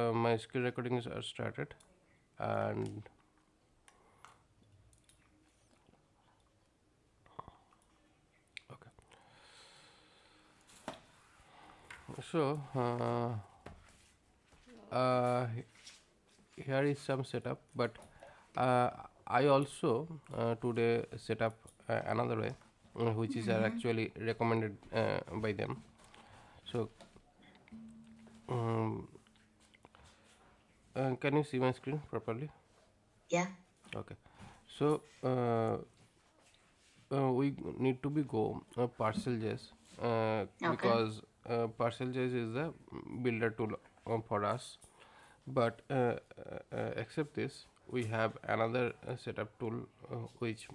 My screen recordings are started, and okay. So here is some setup, but uh, I also today set up another way, which is are actually recommended by them. So um, can you see my screen properly? Yeah. Okay. So we need to be go partial JS Okay. because partial JS is the builder tool for us. But except this, we have another setup tool which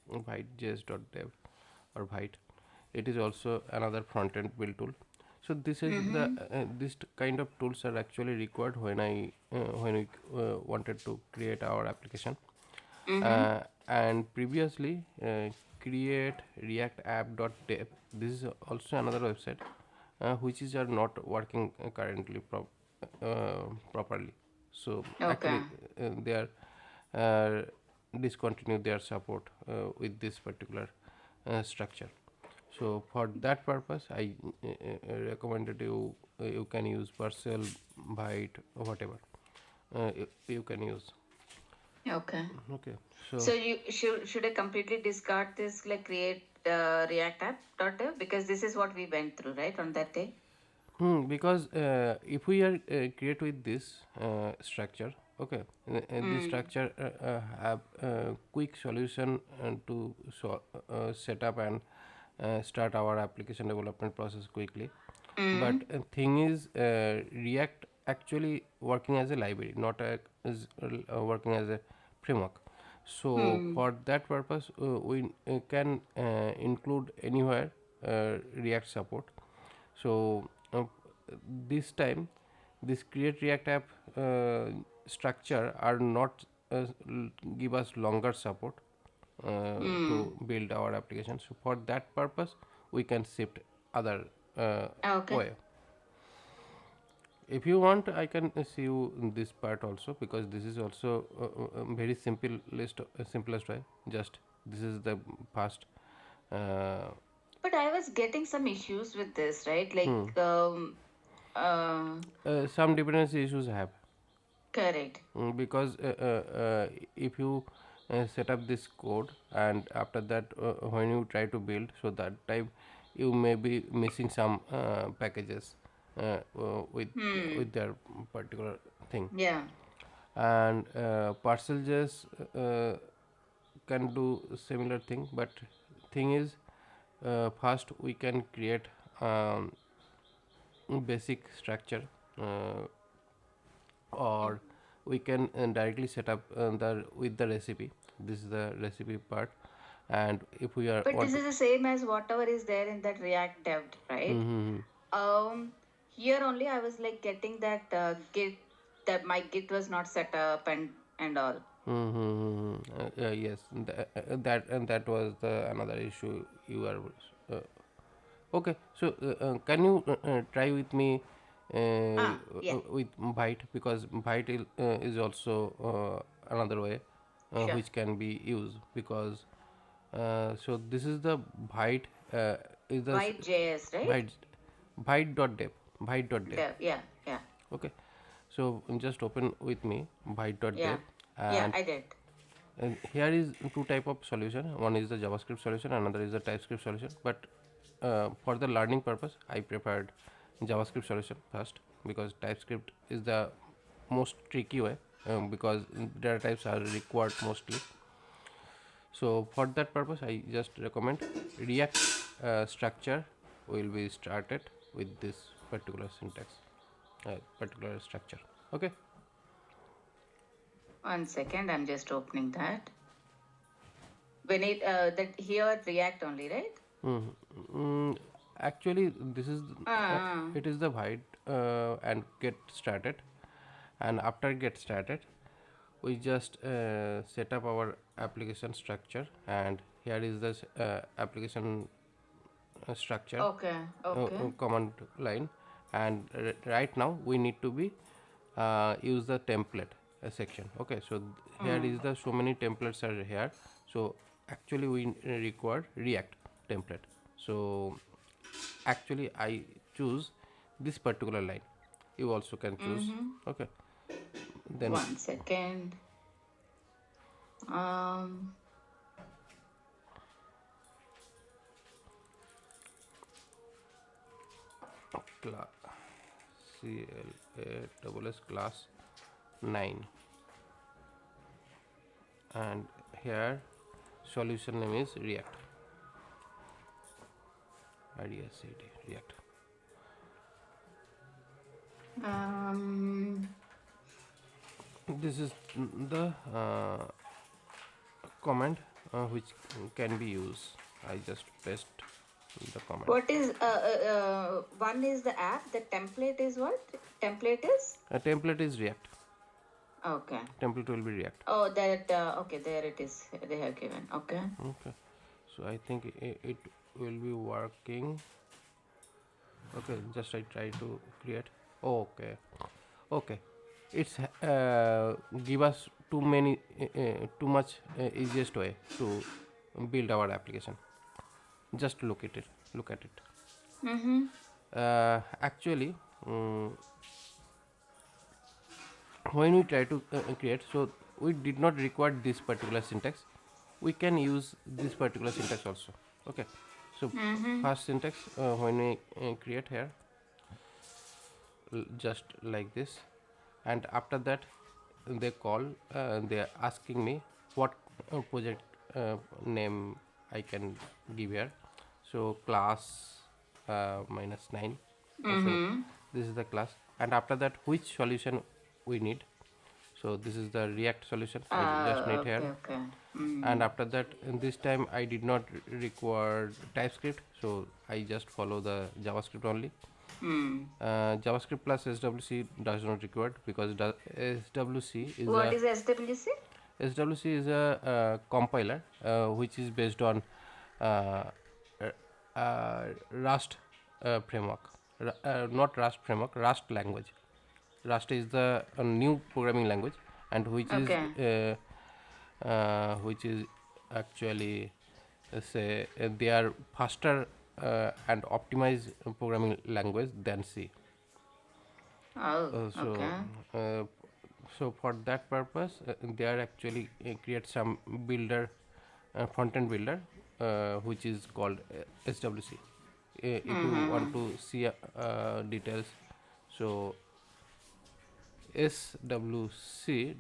Vite.js.dev or Vite. It is also another front end build tool. So this is the Mm-hmm. this kind of tools are actually required when we wanted to create our application. Mm-hmm. And previously, create react app.dev. This is also another website which is are not working currently properly. So Okay. actually, they are uh, discontinue their support with this particular structure. So for that purpose, I recommended you can use Parcel, Byte, or whatever you can use. Okay. Okay, so So you should I completely discard this like create React app dot dev because this is what we went through right on that day. because if we are create with this structure, okay, this Mm. structure have quick solution set up and start our application development process quickly. But Mm. thing is, React actually working as a library, not working as a framework. So Mm. for that purpose, we can include anywhere React support. So this time, this create React app structure are not give us longer support Mm. to build our application. So for that purpose, we can shift other Okay. way. If you want, I can see you in this part also, because this is also very simplest way. Just this is the past. Uh, But I was getting some issues with this, right? hmm. Uh, Some dependency issues have. Correct. Because if you set up this code, and after that when you try to build, so that time you may be missing some packages Hmm. with their particular thing. Yeah. And parcel JS can do similar thing, but thing is, first we can create basic structure, uh, or we can directly set up the with the recipe. This is the recipe part. And if we are But want this to is the same as whatever is there in that React dev, right? mm-hmm. Um, Here only I was like getting that Git that my Git was not set up and all. Mm-hmm. Yes, that and that was the another issue you are uh, okay. So can you try with me Yeah, with Byte, because Byte is also another way sure. which can be used, because so this is the Byte is the Vite JS, right? Byte Byte.dev. Byte.dev. Dev, yeah, yeah, Okay, so just open with me yeah, Byte.dev. yeah. and I did. here is two type of solution. One is the JavaScript solution, another is the TypeScript solution. But for the learning purpose, I preferred JavaScript solution first, because TypeScript is the most tricky way, because data types are required mostly. So for that purpose, I just recommend React structure will be started with this particular syntax, particular structure. Okay. 1 second, I'm just opening that. When it that here React only, right? Actually, this is Uh, it is the white and get started, and after get started, we just set up our application structure, and here is this application structure okay, okay. command line, and right now we need to be use the template section. Okay, so here is the so many templates are here. So actually we require React template. So actually I choose this particular line. You also can choose. Okay, then 1 second. Um, CLA class 9, and here solution name is React. REACT React. um, This is the command which can be used. I just paste the command. what is one is the app. The template is what? Template is? A template is React. Okay. Template will be React. Oh, that okay. There it is. They have given. Okay. Okay, so I think it will be working. Okay, just I try to create. Okay, okay, it's give us too much easiest way to build our application. Just look at it. Mm-hmm. Actually, when we try to create, so we did not require this particular syntax. We can use this particular syntax also. Okay, so first syntax when we create here, just like this, and after that they call, they are asking me what project name I can give here. So class -9. So this is the class, and after that which solution we need. So this is the React solution I just need here. Okay. Okay. And after that, in this time I did not require TypeScript, so I just follow the JavaScript only. JavaScript plus SWC does not required, because SWC is What a is SWC? SWC is a compiler which is based on uh, Rust framework. Not Rust framework, Rust language. Rust is the new programming language, and Okay. which is actually say they are faster and optimized programming language than C. Oh, Uh, so, okay. uh, so for that purpose, they are actually create some builder, front-end builder, which is called SWC. If you want to see details, so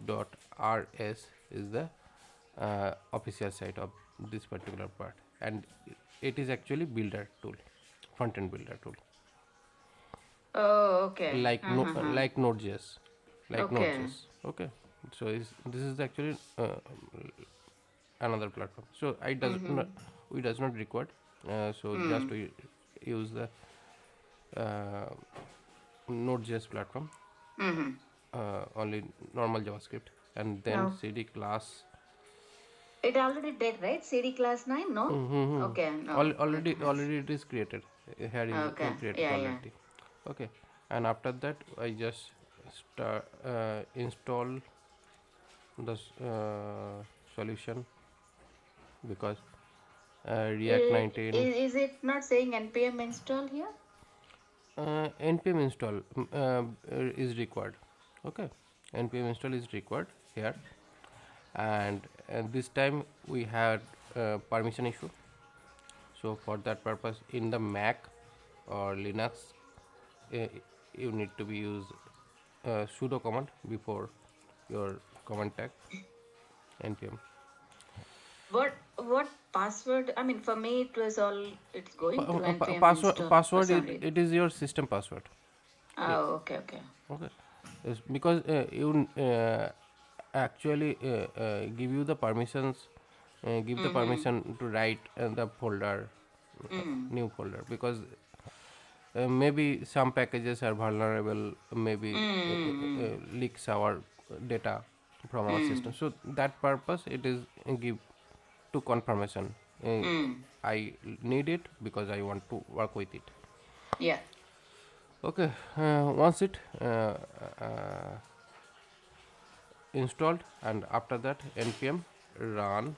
swc.rs is the official site of this particular part, and it is actually builder tool, front-end builder tool, Oh, okay. like like Node.js, like Okay. Node.js. Okay, so this is actually another platform. So I does not, we does not record. So just we use the uh, Node.js platform, only normal JavaScript, and then No. cd class. It already did, right? CD class 9? No? Okay, no. It has. Already it is created. Here is Okay. created Yeah, yeah. already. Okay, and after that I just start install the solution, because React 19 Is it not saying npm install here? npm install is required. Okay, npm install is required here, and this time we had permission issue. So for that purpose, in the Mac or Linux, uh, you need to be use sudo command before your command tag npm. What password? I mean, for me, it was all, it's going through npm Password install for password some reason. it is your system password. Yeah, Oh, okay, okay. okay. Yes, because you actually give you the permissions, give the permission to write the folder, new folder, because maybe some packages are vulnerable, maybe leaks our data from our system. So that purpose it is give to confirmation. I need it because I want to work with it. Yeah. Okay, once it uh, installed, and after that npm run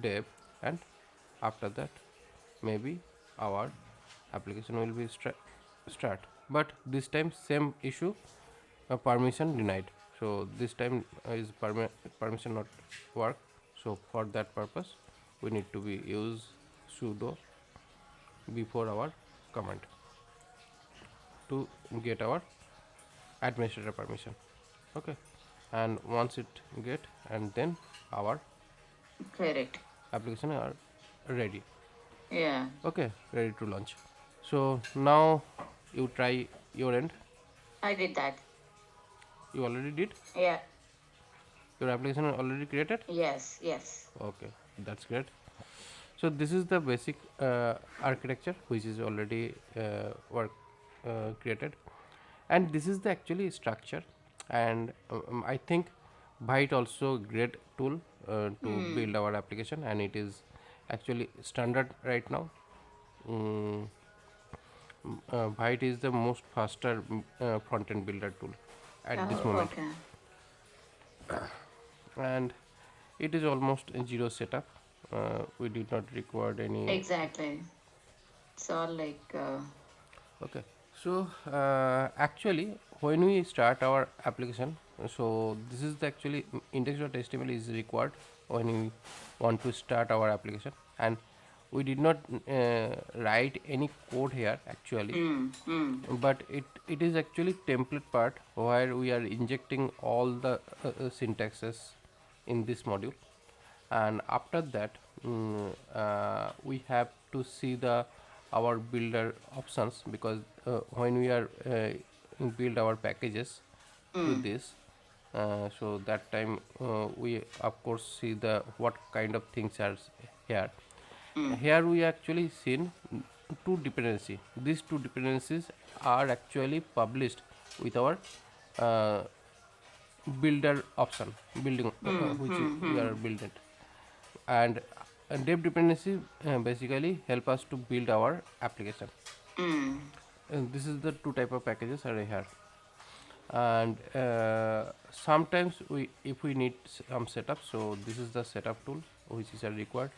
dev, and after that maybe our application will be start. But this time same issue, permission denied. So this time is permission not work. So for that purpose we need to be use sudo before our command to get our administrator permission. Okay, and once it get, and then our Correct. application are ready. Yeah, Okay, ready to launch. So now you try your end. I did that. You already did. Yeah. Your application is already created. Yes, yes. Okay, that's great. So this is the basic architecture which is already work created, and this is the actually structure. And I think Vite also great tool to build our application, and it is actually standard right now. Mm, Vite is the most faster front end builder tool at this Oh, moment, okay. and it is almost a zero setup. We did not require any. Exactly. It's all like, Okay, so actually, when we start our application, so this is the actually index.html is required when we want to start our application, and we did not write any code here actually, but it is actually template part where we are injecting all the syntaxes in this module. And after that we have to see the our builder options, because when we are build our packages to this, so that time we of course see the what kind of things are here. Here we actually seen two dependency. These two dependencies are actually published with our uh, builder option building, which we are building. And dev dependency basically help us to build our application. And this is the two type of packages are here. And sometimes we if we need some setup, so this is the setup tool which is required.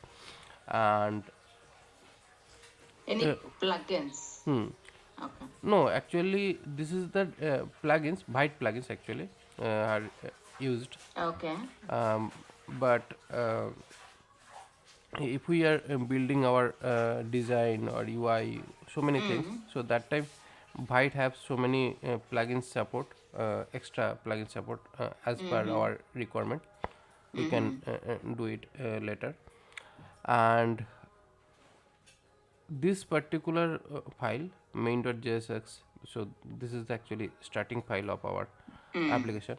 And any plugins. hmm, Okay. no, actually this is the plugins, Vite plugins actually are used. Okay. But if we are building our design or UI, so many things, so that time Vite have so many plugin support, extra plugin support as per our requirement. We can do it later. And this particular file main.jsx, so this is the actually starting file of our application.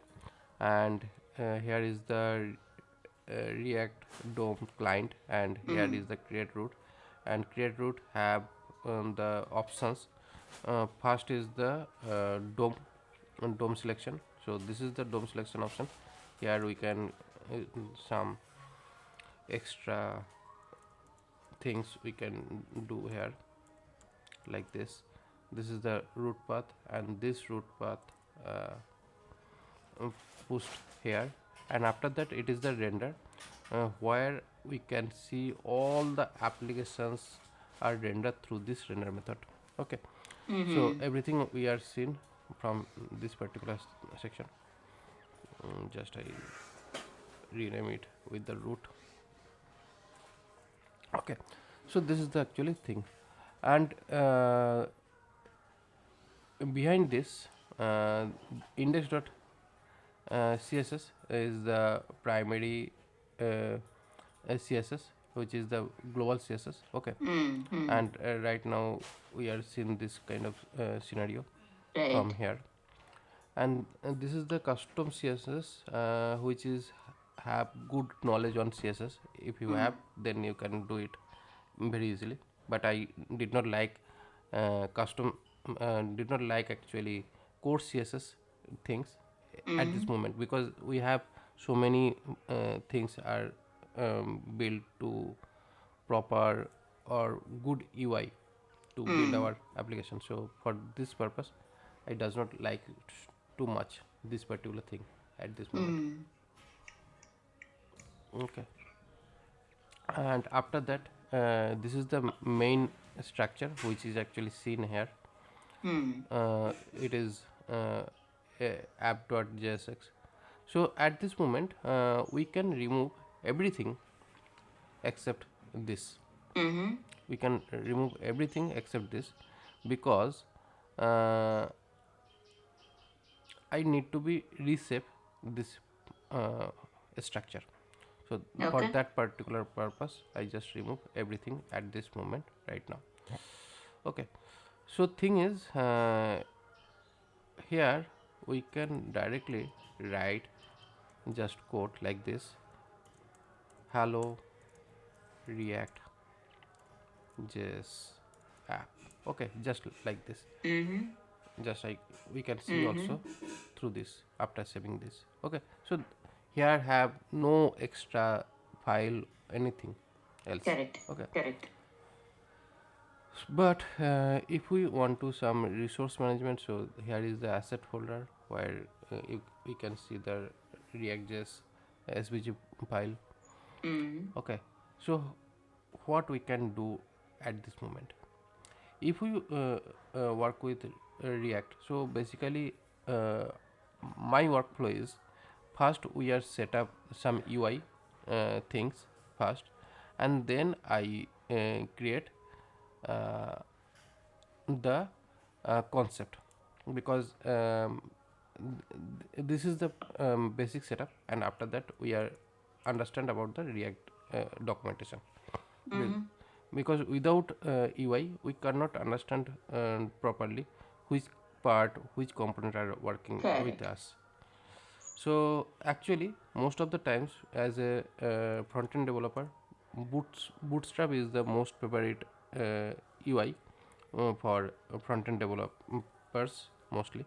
And here is the react dom client, and here is the create root. And create root have the options. First is the dom selection, so this is the dom selection option. Here we can some extra things we can do here, like this is the root path, and this root path pushed here. And after that it is the render, where we can see all the applications are rendered through this render method. Okay, so everything we are seen from this particular section. Just I rename it with the root. Okay, so this is the actually thing. And behind this index css is the primary css, which is the global css. Okay, and right now we are seeing this kind of scenario from Right. here. And this is the custom css which is have good knowledge on css. If you have, then you can do it very easily. But I did not like custom did not like actually core css things at this moment, because we have so many things are built to proper or good UI to build our application. So for this purpose I does not like it too much this particular thing at this moment. Mm. Okay, and after that, this is the main structure which is actually seen here. Mm. It is app.jsx. So at this moment, we can remove everything except this. Mm-hmm. We can remove everything except this, because uh, I need to be reshape this uh, structure. So for Okay. that particular purpose, I just remove everything at this moment right now. Okay. So thing is, here we can directly write just code like this: hello React JS app. Okay, just like this. Mm-hmm. Just like we can see Mm-hmm. also through this after saving this. Okay, so here have no extra file, anything else. Correct. Okay, Correct. but if we want to some resource management, so here is the asset folder where we can see the react.js svg file. Mm. Okay, so what we can do at this moment, if we work with react, so basically uh, my workflow is, first we are set up some ui things first, and then I create uh, the concept, because this is the basic setup, and after that we are understand about the react documentation. Be- Mm-hmm. because without ui we cannot understand properly which part, which component are working with Correct. us. So actually most of the times as a front-end developer, bootstrap is the most favorite ui for front-end developers mostly,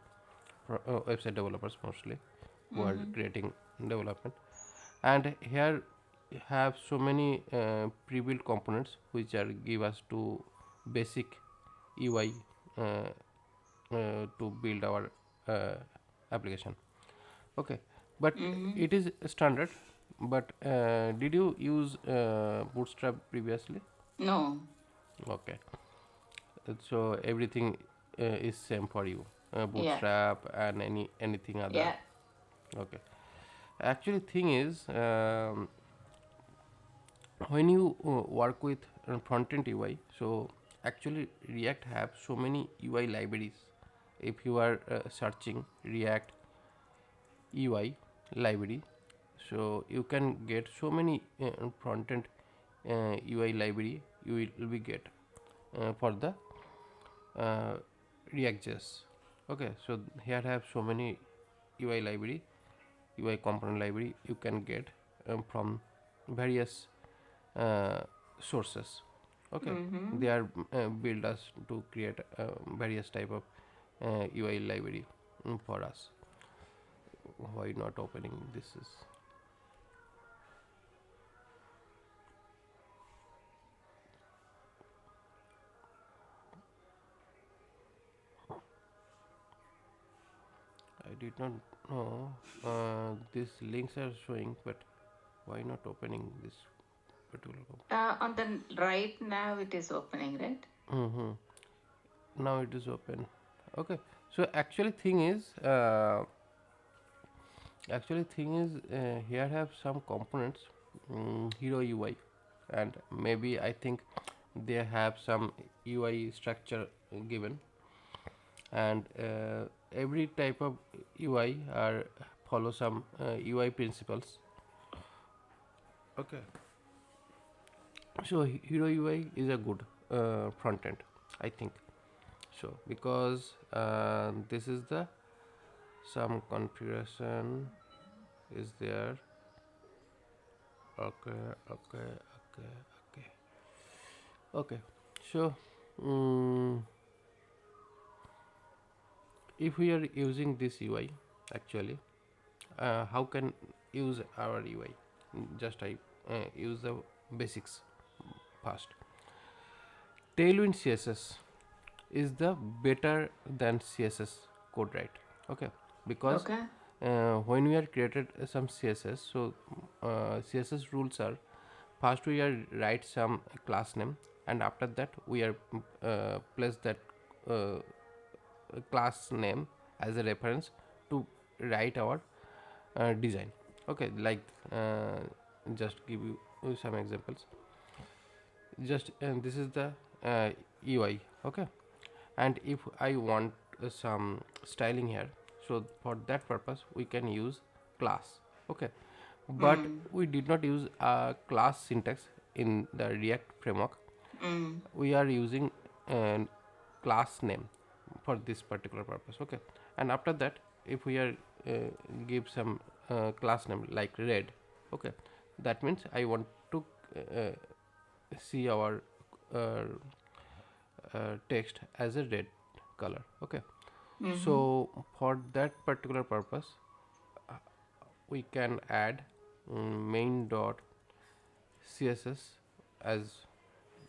website developers mostly, who are Mm-hmm. creating development. And here have so many pre-built components which are give us to basic ui to build our application. Okay, but Mm-hmm. it is standard. But did you use bootstrap previously? No. Okay, so everything is same for you, Yeah. bootstrap and anything other. Yeah. Okay, actually thing is, when you work with front-end UI, so actually React have so many UI libraries. If you are searching React UI library, so you can get so many front-end UI library you will be get for the uh, React.js. Okay, so here have so many UI library, UI component library you can get from various uh, sources. Okay, Mm-hmm. they are built us to create various type of UI library for us. Why not opening this is? I did not know these links are showing, but why not opening this particular On the right now it is opening, right? mm-hmm. Now it is open. Okay, so actually thing is here have some components, hero UI, and maybe I think they have some UI structure given, and every type of UI are follow some UI principles. Okay, so hero UI is a good front end, I think so, because this is the some configuration is there. Okay, okay, okay, okay, okay. So, if we are using this UI, actually, how can use our UI? Just I use the basics first. Tailwind CSS is the better than CSS. code right. Okay, because Okay. when we are created some css, so css rules are, first we are write some class name, and after that we are place that uh, class name as a reference to write our design. Okay, like just give you some examples. Just this is the UI. Okay, and if I want some styling here, so for that purpose we can use class. Okay, but Mm. we did not use a class syntax in the React framework. Mm. We are using a class name for this particular purpose. Okay, and after that, if we are give some class name like red, okay, that means I want to uh, see our uh, text as a red color. Okay, Mm-hmm. so for that particular purpose we can add main dot css as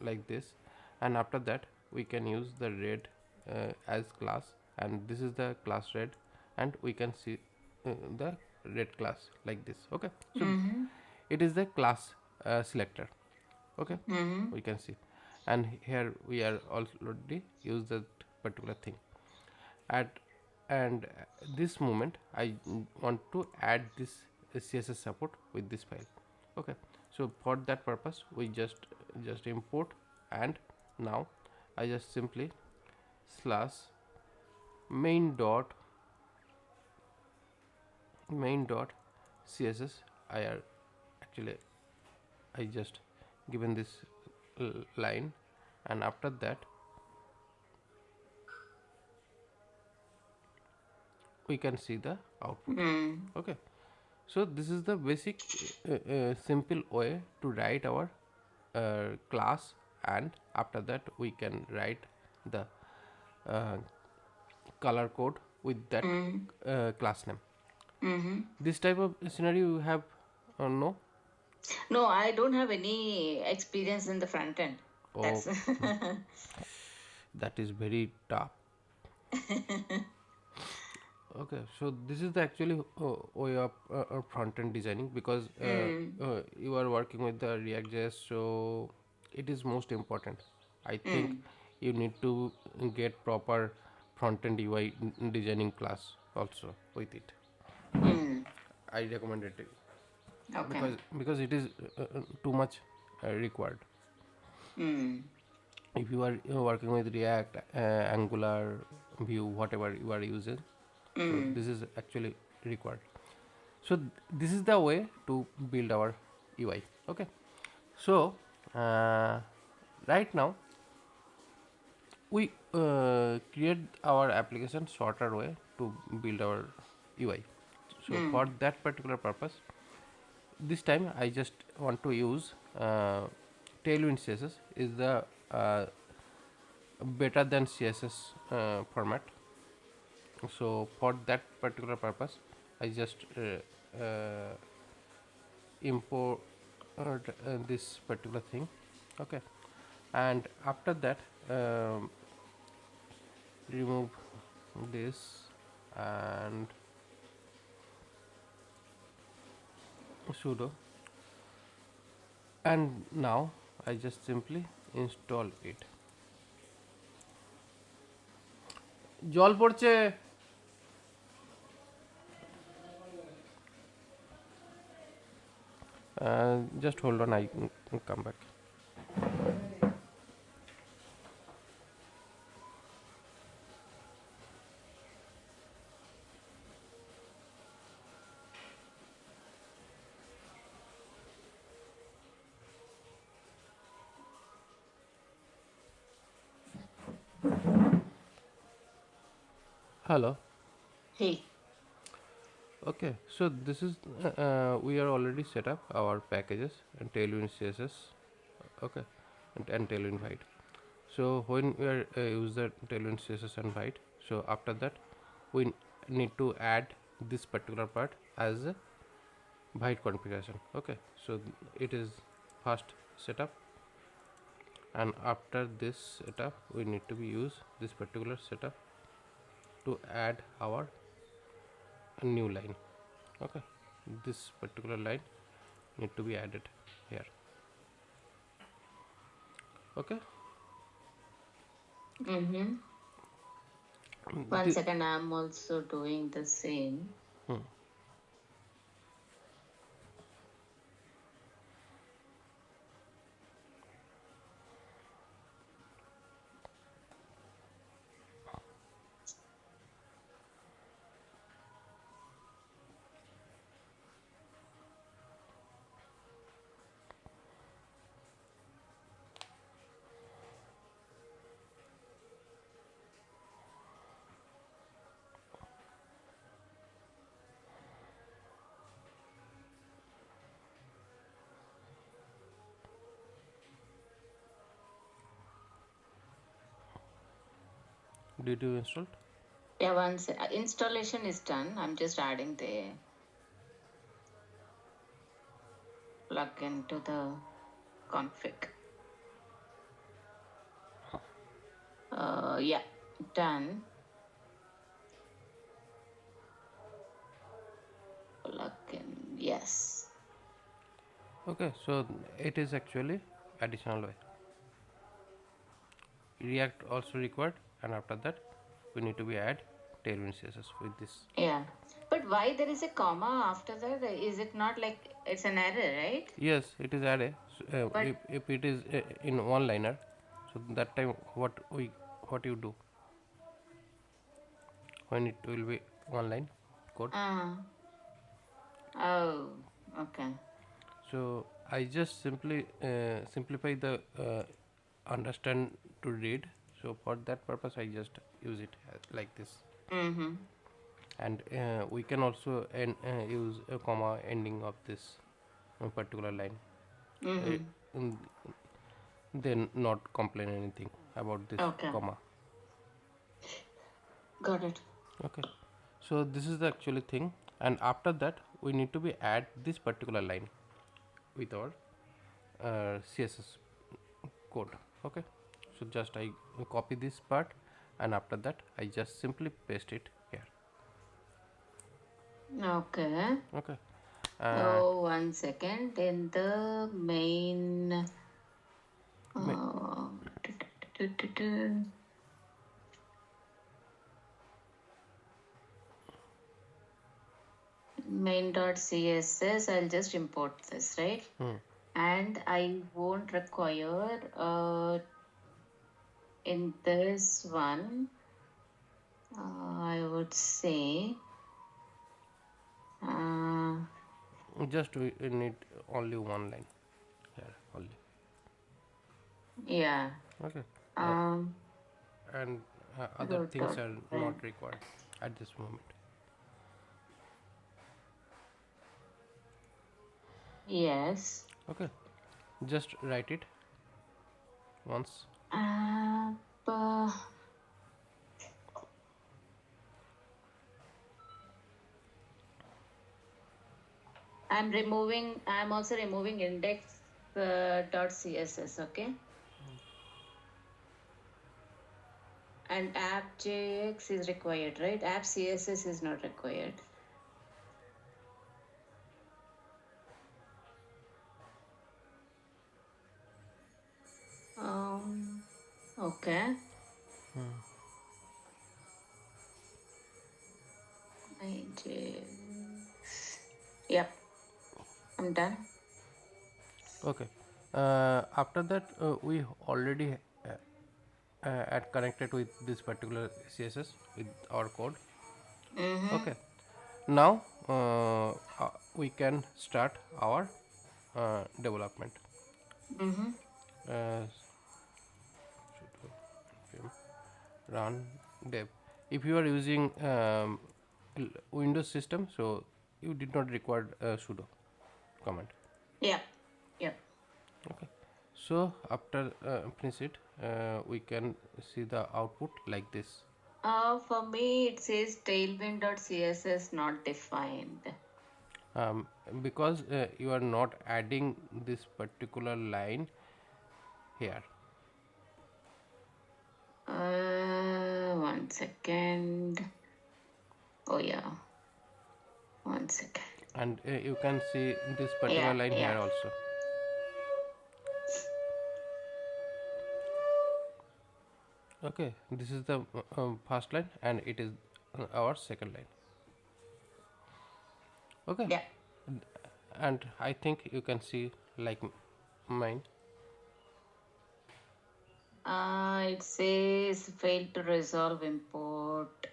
like this, and after that we can use the red as class, and this is the class red, and we can see the red class like this. Okay, so Mm-hmm. it is the class selector. Okay, Mm-hmm. we can see, and here we are already use that particular thing at, and this moment I want to add this css support with this file. Okay, so for that purpose we just import, and now I just simply slash main dot css. I are actually I just given this line, and after that we can see the output. Mm. Okay, so this is the basic simple way to write our class, and after that we can write the uh, color code with that Mm. class name. Mm-hmm. This type of scenario you have no? No, I don't have any experience in the front end. Oh, That's that is very tough. Okay, so this is the actually way of front end designing, because mm. you are working with the ReactJS, so it is most important. I think Mm. you need to get proper front end UI designing class also with it. Mm. I recommend it, Okay. because it is too much required. Mm. If you are working with React, Angular, Vue, whatever you are using, so Mm. this is actually required. So this is the way to build our UI. Okay, so uh, right now we create our application shorter way to build our UI. So for Mm. that particular purpose, this time I just want to use Tailwind CSS is the uh, better than CSS format. So for that particular purpose I just import this particular thing. Okay, and after that remove this and sudo, and now I just simply install it. জল পড়ছে. Just hold on, I come back. Hello. Hey. Okay, so this is we are already set up our packages and Tailwind CSS. Okay, and Tailwind Vite. So when we are use the Tailwind CSS and Vite, so after that we need to add this particular part as a Vite configuration. Okay, so it is first setup, and after this setup we need to be use this particular setup, to add our new line. Okay, this particular line need to be added here. Okay. Mm-hmm. One second, I'm also doing the same. Did you install? Yeah, once installation is done, I'm just adding the plugin to the config. Yeah, done. Plugin, yes. Okay, so it is actually additional way. React also required, and after that we need to be add tailwind CSS with this. Yeah, but why there is a comma after that? Is it not like it's an error, right? Yes, it is added. So, But if it is in one liner, so that time what you do when it will be one line code. oh, okay. So I just simply simplify the understand to read. So for that purpose, I just use it like this. Mm-hmm. And we can also use a comma ending of this particular line. Uh, Mm-hmm. mm, then not complain anything about this Okay, comma. got it. Okay, so this is the actually thing, and after that we need to be add this particular line with our CSS code. Okay, so just I copy this part, and after that I just simply paste it here. Okay. Okay. Oh, 1 second. In the main, Ma- uh, du- du- du- du- main.css, I'll just import this, right? And I won't require in this one, I would say, uh, just we need only one line here only. yeah, Okay, um, and other root things dot are brand. not required at this moment. Yes. Okay, just write it once. Uh, I'm also removing index dot css, okay? And app jx is required, right? App css is not required. Okay. Yep, I'm done. Okay, after that we already connected with this particular CSS with our code. Mm-hmm. Okay, now we can start our development. Mm-hmm. uh, run dev. If you are using Windows system, so you did not require sudo command. Yep. Yep. Okay, so after finish it, we can see the output like this. For me, it says tailwind.css not defined. um, because you are not adding this particular line here. 1 1 second. Oh yeah, 1 second. And you can see this particular Yeah, line yeah. here also. Okay, this is the first line and it is our second line. Okay, Yeah. and I think you can see like mine. It says failed to resolve import.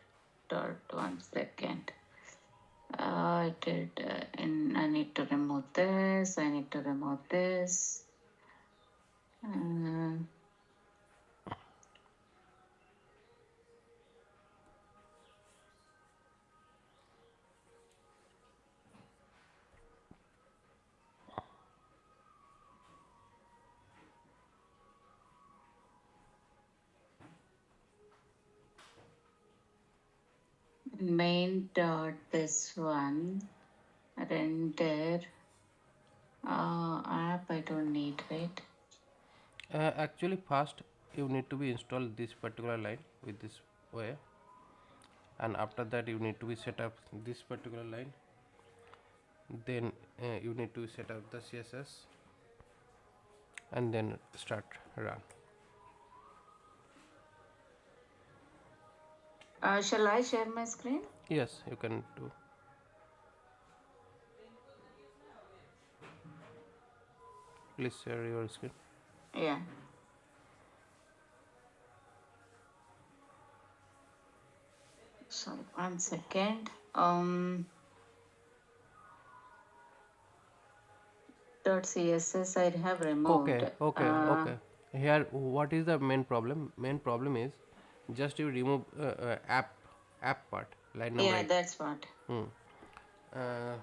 Dot 1 second. I did. And I need to remove this. I need to remove this. Uh, main dot this one. Render. App I don't need, right? Actually, first you need to be install this particular line with this way, and after that you need to be set up this particular line. Then you need to set up the CSS and then start run. Shall I share my screen? Yes, you can do. Please share your screen. Yeah. Sorry, 1 second. Dot CSS I have removed. Okay. Here, what is the main problem? Main problem is just you remove app part, line number Yeah, 8. that's what. Hmm. Uh,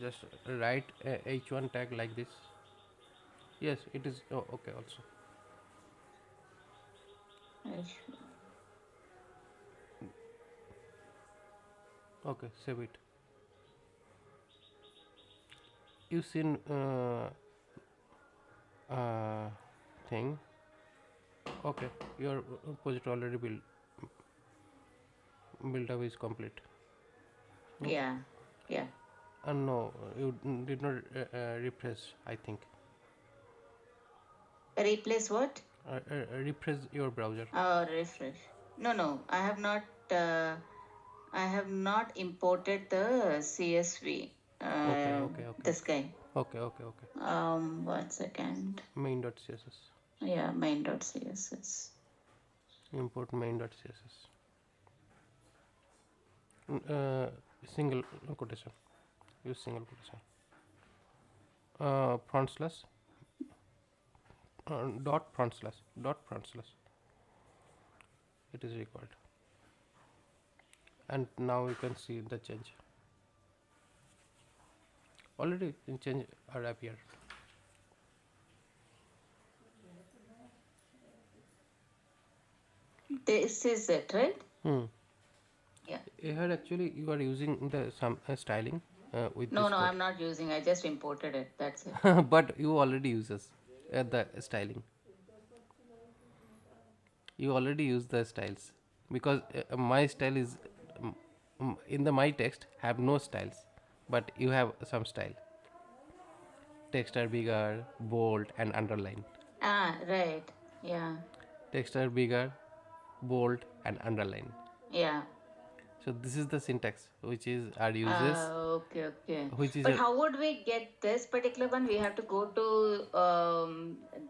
just write a h1 tag like this. Yes, it is okay also. Okay, save it. You seen uh, thing. Okay, your project already built up is complete. Okay. Yeah, yeah. No, you did not refresh. I think Replace what? refresh your browser. Refresh. No. I have not imported the CSV. Okay. This guy. Okay. 1 second. Main.css. Yeah, main.css. Import main.css. Single quotation. Use single quotation. Front slash dot front slash. It is required. And now you can see the change. Already change are appear. This is it, right? Hmm. Yeah. Here actually you are using the some styling with No, this code, I'm not using. I just imported it. That's it. but you already uses the styling. You already use the styles because my style is in the my text have no styles, but you have some style. Text are bigger, bold, and underline. Right. Yeah. Text are bigger, bold, and underline. Yeah. So this is the syntax which is our uses, Okay. which is But a how would we get this particular one? We have to go to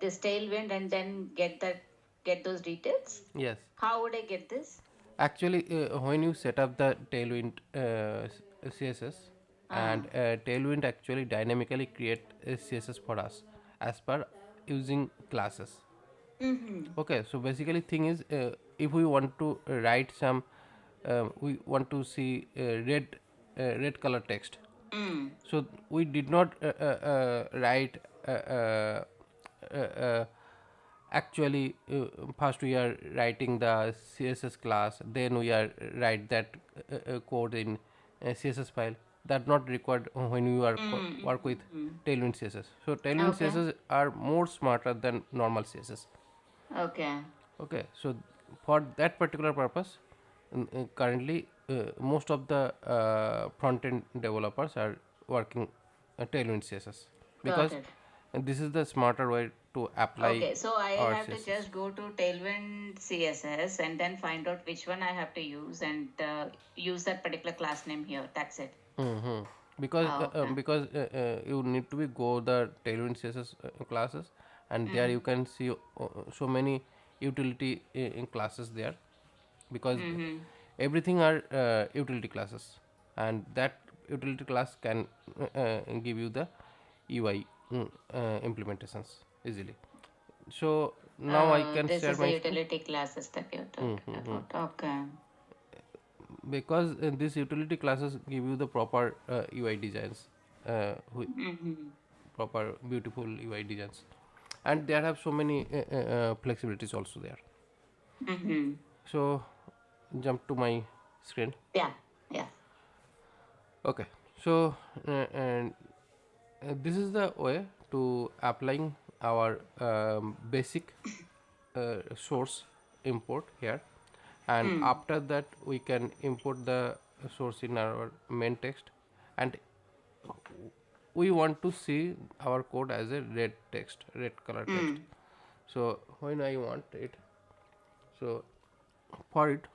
this tailwind and then get those details. yes. How would I get this? Actually, when you set up the Tailwind CSS, Ah. and Tailwind actually dynamically create a CSS for us as per using classes. Mm-hmm. Okay, so basically thing is, if we want to write some, we want to see red color text. Mm. So we did not write uh, actually first we are writing the css class, then we are write that code in css file. That not required when you are work with Mm. tailwind css. So tailwind Okay. css are more smarter than normal css. Okay. Okay, so for that particular purpose, currently most of the front-end developers are working Tailwind CSS, Got because it. this is the smarter way to apply Okay, so I our have to CSS. just go to Tailwind CSS and then find out which one I have to use and use that particular class name here. That's it. Mm-hmm. Because Okay. you need to be go the Tailwind CSS classes, and there you can see so many utility in classes there, because Mm-hmm. everything are utility classes, and that utility class can give you the UI implementations easily. So now I can This share is the my screen. utility classes that you're talking about. Okay. Because these utility classes give you the proper UI designs, Mm-hmm. proper beautiful UI designs, and there have so many flexibilities also there. Mm-hmm. So jump to my screen. Yeah. Yeah. Okay, so and this is the way to applying our basic source import here, and Mm. after that we can import the source in our main text, and we want to see our code as a red text, red color text. Mm. So when I want it, so for it,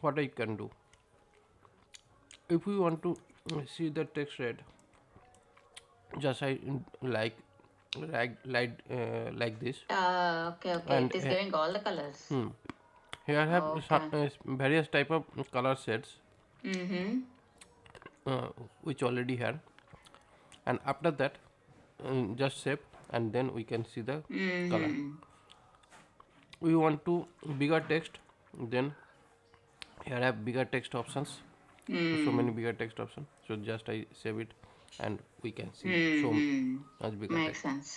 what I can do, if we want to see the text red, just I like this, Okay, okay. and It is giving all the colors. here I have some, Okay. various type of color sets Mm-hmm. which already had, and after that just save, and then we can see the color. Mm-hmm. We want to bigger text, then here I have bigger text options, so many Mm. bigger text options, so just I save it, and we can see so Mm-hmm. much bigger Makes text. sense.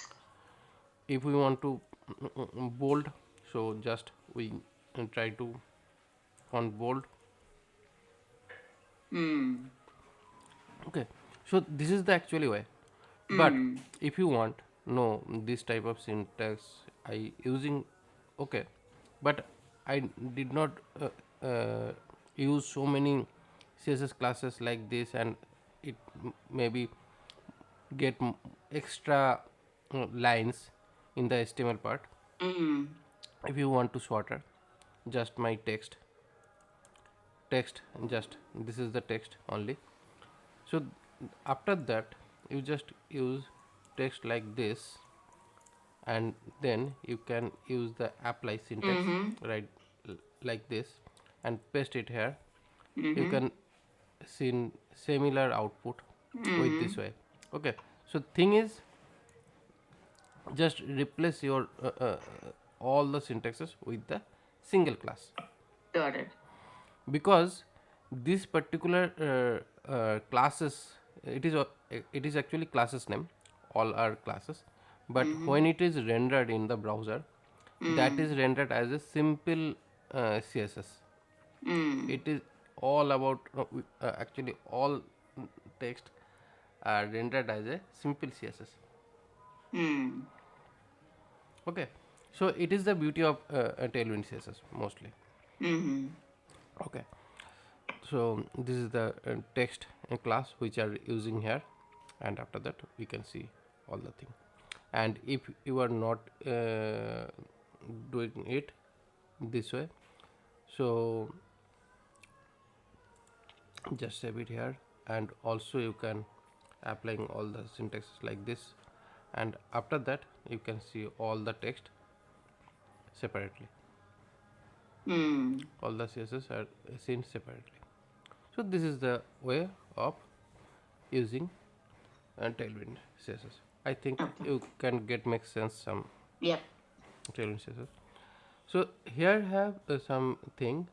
If we want to bold, so just we try to font bold. Mm. Okay, so this is the actually way, but Mm. if you want no this type of syntax I using, okay, but I did not use so many CSS classes like this, and it maybe get extra lines in the HTML part. Mm. If you want to shorter, just my text, just this is the text only. So after that you just use text like this, and then you can use the apply syntax, Mm-hmm. right, like this, and paste it here. You Mm-hmm. can see similar output with Mm-hmm. this way. Okay, so thing is, just replace your all the syntaxes with the single class, Got it. because this particular classes, it is actually classes name, all are classes, but Mm-hmm. when it is rendered in the browser, that Mm. is rendered as a simple CSS. Mm. It is all about actually all text are rendered as a simple CSS. Mm. Okay, so it is the beauty of Tailwind CSS mostly. Mm-hmm. Okay, so this is the text class which are using here, and after that we can see all the thing. And if you are not doing it this way, so just save it here, and also you can applying all the syntax like this, and after that you can see all the text separately, Mm. all the CSS are seen separately. So this is the way of using Tailwind CSS. I think Okay. you can get make sense some Yep. Tailwind CSS. So here have some thing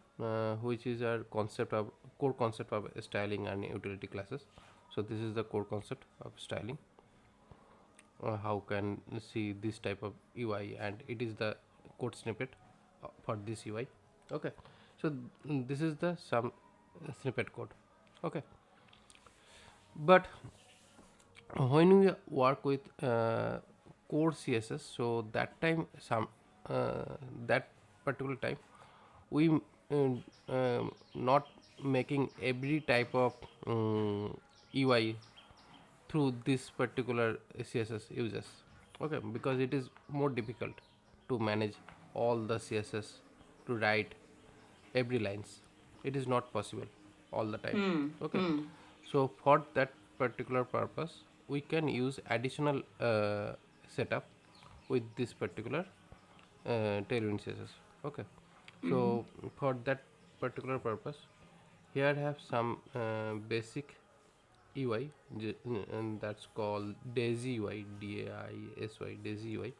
which is our concept of core concept of styling and utility classes. So this is the core concept of styling. How can see this type of UI, and it is the code snippet for this UI. Okay, so this is the some snippet code. Okay, but when we work with core CSS, so that time that particular time we not making every type of UI through this particular CSS uses. Okay, because it is more difficult to manage all the CSS to write every lines. It is not possible all the time. Hmm. Okay, Hmm. so for that particular purpose we can use additional setup with this particular tailwind CSS. Okay, Hmm. so for that particular purpose here I have some basic UI, and that's called Daisy UI, DAISY, Daisy UI,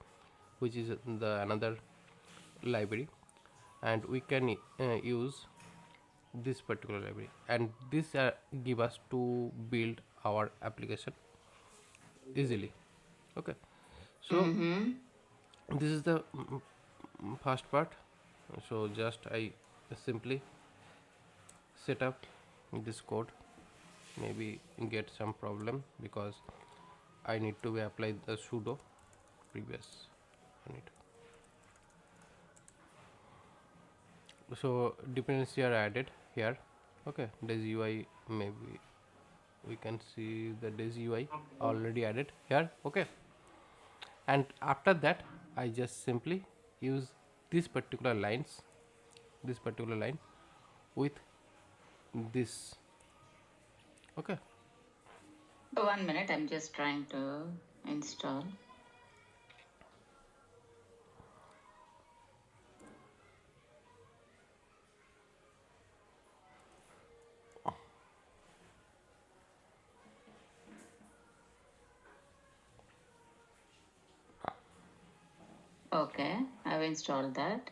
which is the another library, and we can use this particular library, and this give us to build our application easily. Okay, so Mm-hmm. this is the first part. So just I simply set up this code, maybe get some problem because I need to be apply the sudo previous on it. So dependency are added here. Okay, Daisy UI, maybe we can see the Daisy UI already added here. Okay, and after that I just simply use this particular lines, this particular line with this. Okay, 1 minute. I'm just trying to install. Okay, I've installed that.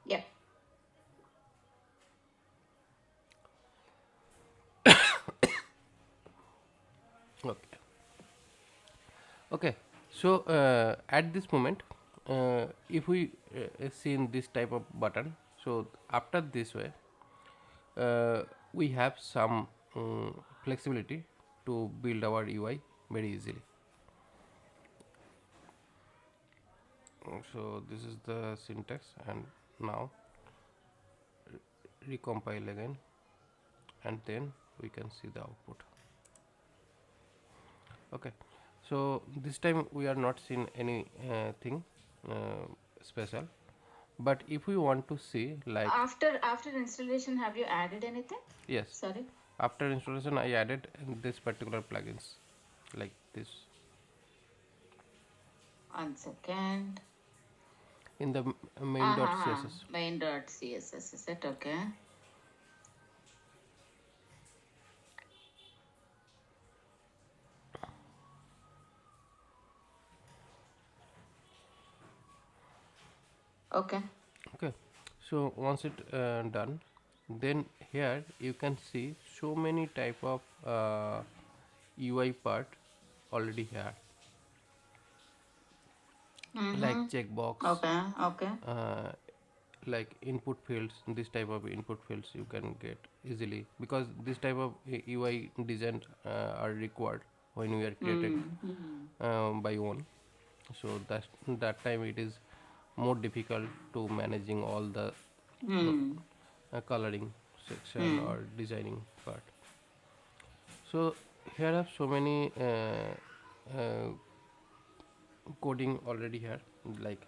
Yep. okay, okay. So at this moment, if we see in this type of button, so after this way, we have some flexibility to build our UI very easily. So this is the syntax, and now recompile again, and then we can see the output. Okay, so this time we are not seeing any thing special, but if we want to see like, After installation, have you added anything? yes, Sorry. after installation I added this particular plugins like this 1 second. in the Uh-huh. main.css. Main.css, is it okay? Okay. Okay, so once it done, then here you can see so many type of UI part already here, like Mm-hmm. checkbox, Okay. Okay. uh, like input fields. This type of input fields you can get easily because this type of UI design are required when we are created Mm-hmm. by one. So that time it is more difficult to managing all the Mm. coloring section Mm. or designing part. So here are so many coding already here, like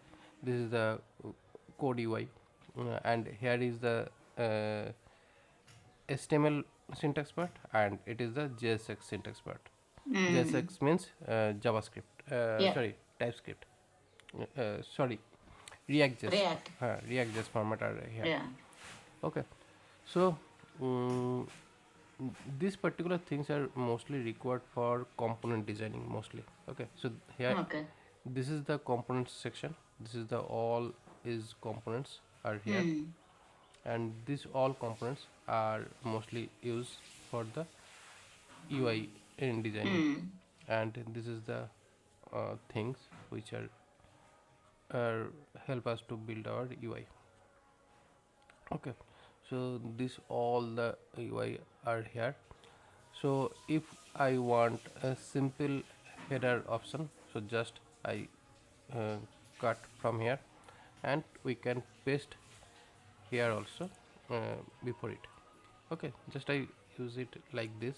this is the code UI, and here is the uh, HTML syntax part, and it is the JSX syntax part. Mm. JSX means JavaScript, Yeah. sorry, TypeScript, sorry, ReactJS, React. ReactJS format are here. Yeah. Okay, so um, these particular things are mostly required for component designing mostly. Okay, so here Okay. this is the components section. This is the all is components. are here, Hmm. and these all components are mostly used for the UI in designing, Hmm. and this is the things which are help us to build our UI. Okay, so this all the UI are here. So if I want a simple header option, so just I uh, cut from here, and we can paste here also before it. Okay, just I use it like this.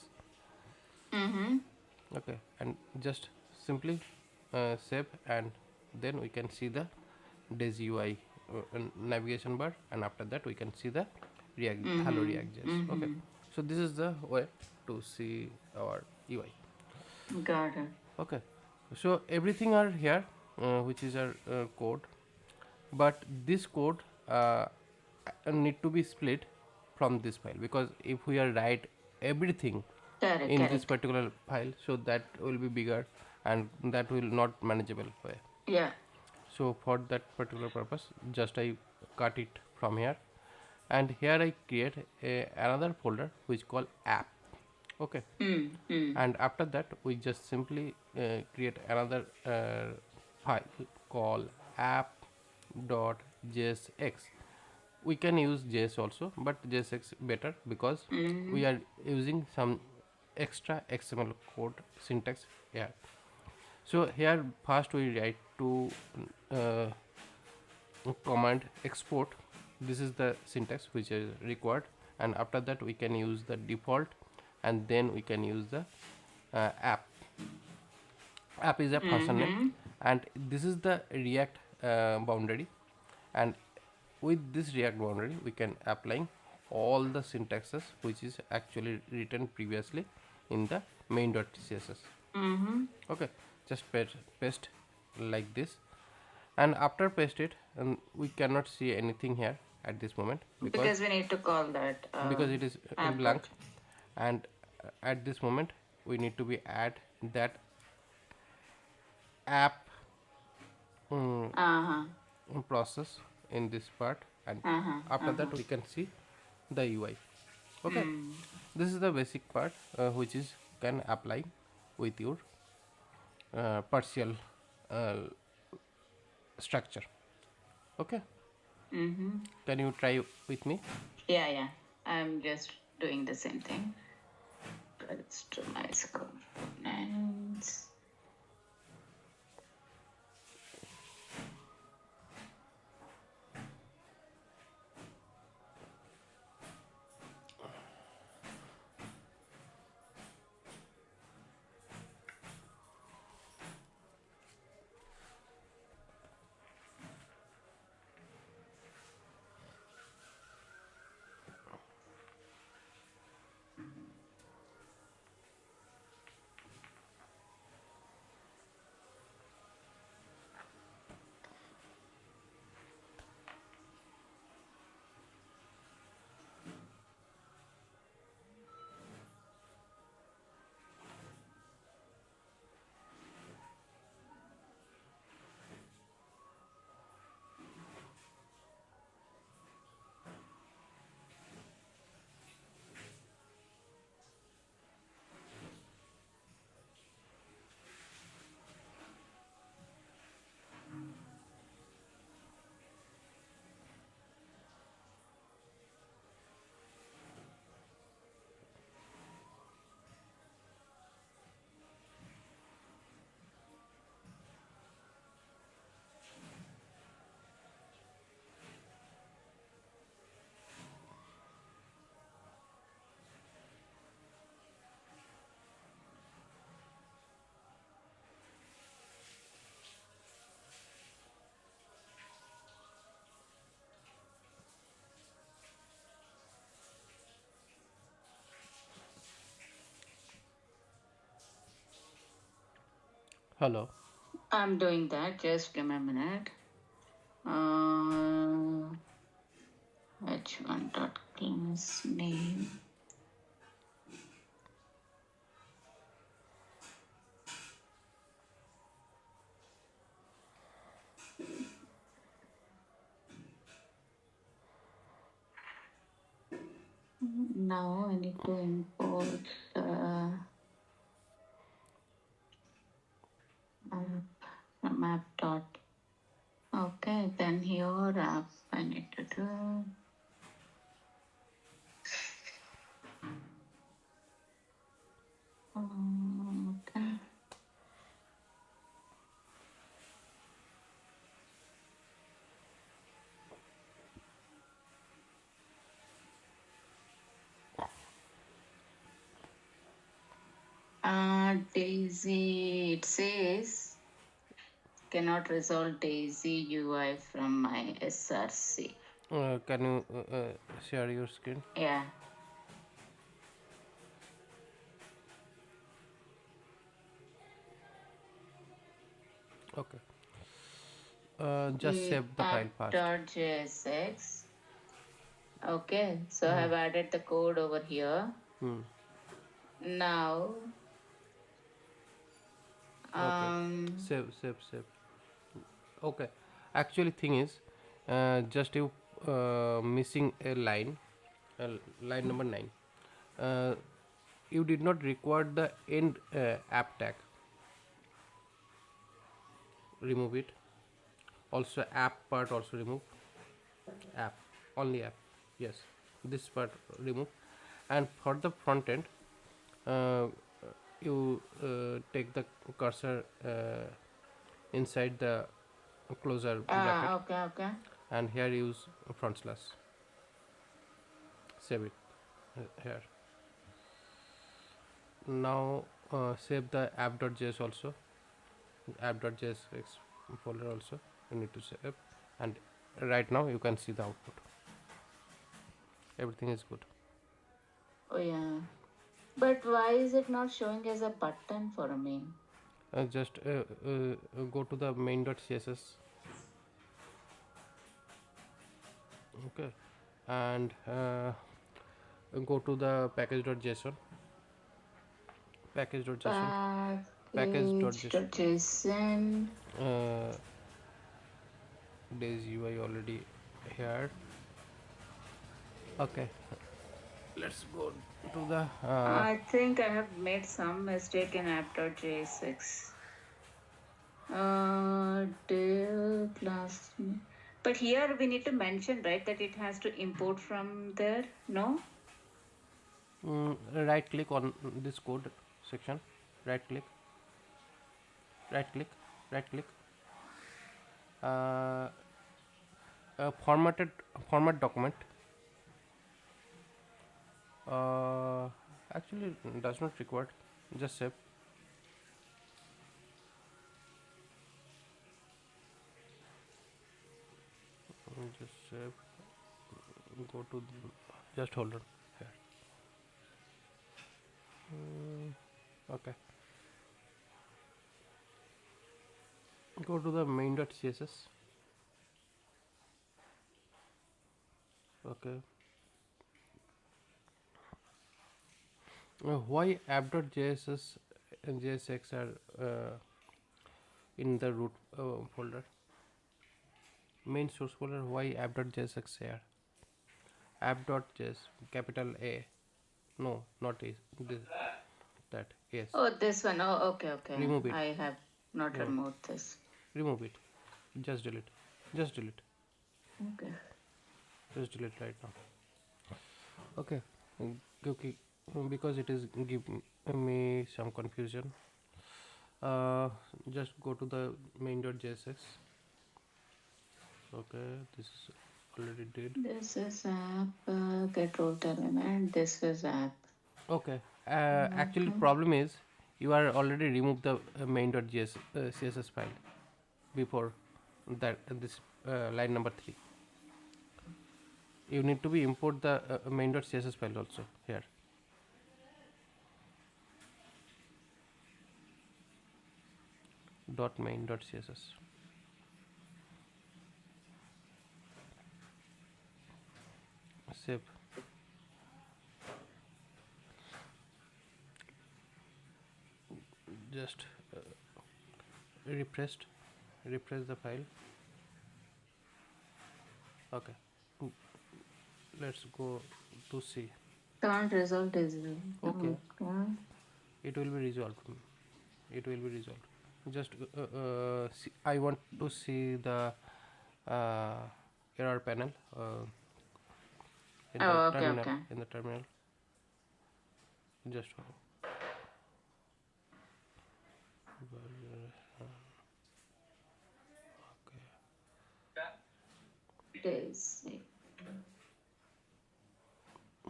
Mm-hmm. Okay, and just simply save, and then we can see the Daisy UI navigation bar, and after that we can see the React Hello Mm-hmm. React.js. Okay, Mm-hmm. so this is the way to see our UI. Got it. Okay, so everything are here, which is our code, but this code need to be split from this file, because if we are write everything Correct, in this correct. particular file, so that will be bigger, and that will not manageable way. Yeah. So for that particular purpose, just I cut it from here, and here I create another folder which called app. Okay, Hmm. Hmm. and after that we just simply create another file called app.jsx. We can use js also, but jsx better, because Mm-hmm. we are using some extra xml code syntax here. So here first we write to uh, command export. This is the syntax which is required, and after that we can use the default, and then we can use the app. App is a function name, Mm-hmm. and this is the react boundary, and with this react boundary we can apply all the syntaxes which is actually written previously in the main.css. Mm-hmm. Okay, just paste like this, and after paste it, we cannot see anything here at this moment, Because we need to call that because it is in app blank, dot. and at this moment we need to be add that app Uh-huh. process in this part, and Uh-huh. after that Uh-huh. we can see the UI. Okay, Hmm. this is the basic part which is can apply with your partial uh, structure. Okay, Mm-hmm. can you try with me? Yeah, yeah. I'm just doing the same thing. Customize components. Hello. I'm doing that. Just give me a minute. Uh, h1 dot class name. now I need to import from app dot. Okay, then here app I need to do. Okay. Daisy, it says cannot resolve Daisy UI from my SRC. Can you share your screen? Yeah. Okay. Just save the file fast. App.jsx. Okay, so I've added the code over here. Now, Okay. um, Save. Okay. Actually, thing is, just you missing a line, line number 9. Uh, you did not record the end app tag. Remove it. Also, app part also remove. App, only app. Yes, this part remove. And for the front end, uh, you take the cursor inside the closure bracket, okay. and here use front slash. Save it here. Now save the app.js also, app.js folder also you need to save, and right now you can see the output. Everything is good. Oh, yeah. But why is it not showing as a button for me? Just go to the main.css. Okay, and go to the package.json. package.json package.json. Package.json. uh, Days UI already here. Okay, let's go to the I think I have made some mistake in app.jsx. Div class. But here we need to mention, right, that it has to import from there. No? right click on this code section. Right click, right click, right click. uh, format document. Actually does not require. Just save. Just save. Go to just hold on here. Okay, go to the main.css. Okay, why app.js and jsx are in the root folder, main source folder? Why app.jsx here? App.js, capital A. No, not A. This, that. Yes. Oh, this one. Oh, okay. Remove it. I have not No, removed this. remove it. Just delete. Just delete. Okay. Just delete right now. Okay. Okay. Because it is give me some confusion. Just go to the main.jsx. Okay, this is already did. This is app, get root element. This is app. Okay. Actually, problem is you are already removed the main.js css file before that this line number 3. You need to be import the main.css file also here. .main.css. Save. Just refreshed. Refresh the file. Okay. Let's go to C. Can't resolve this. Okay, Okay. it will be resolved. It will be resolved. Just I want to see the uh, error panel in the Oh, okay, terminal. okay. In the terminal, just Daisy.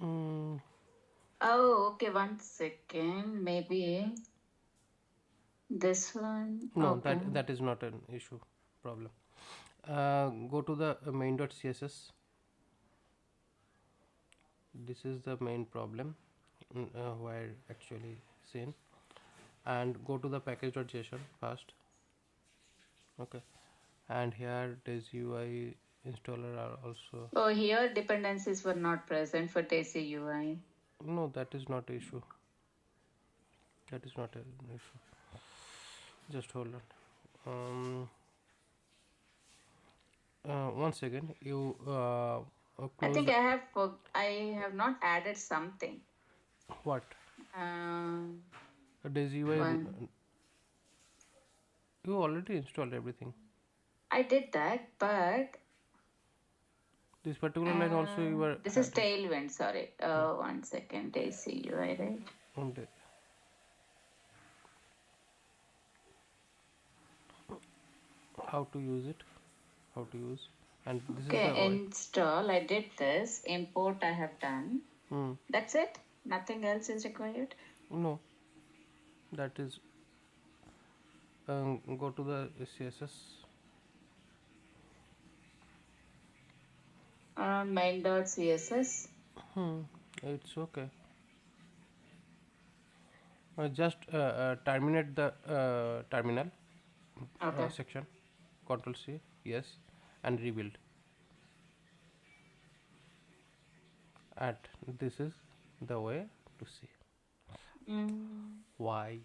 mm, Oh, okay. 1 second. Maybe this one. no, Okay. that is not an issue problem. Go to the main.css. This is the main problem where actually seen, and go to the package.json first. Okay, and here this UI installer are also. Oh, here dependencies were not present for Daisy UI. No, that is not an issue. That is not an issue. Just hold on. Once again, you I close think the I have not added something. what Um, this UI. One. You already installed everything. I did that, but This particular line also you were this is added. Tailwind. Sorry. 1 second. Daisy UI, right? And how to use it, how to use, and this is the Okay. OI. Install. I did this. Import. I have done. Hmm. That's it. Nothing else is required. No, that is go to the CSS. Main.css. It's okay. Just terminate the terminal Okay. section. Control C, yes, and rebuild. And this is the way to see Mm. why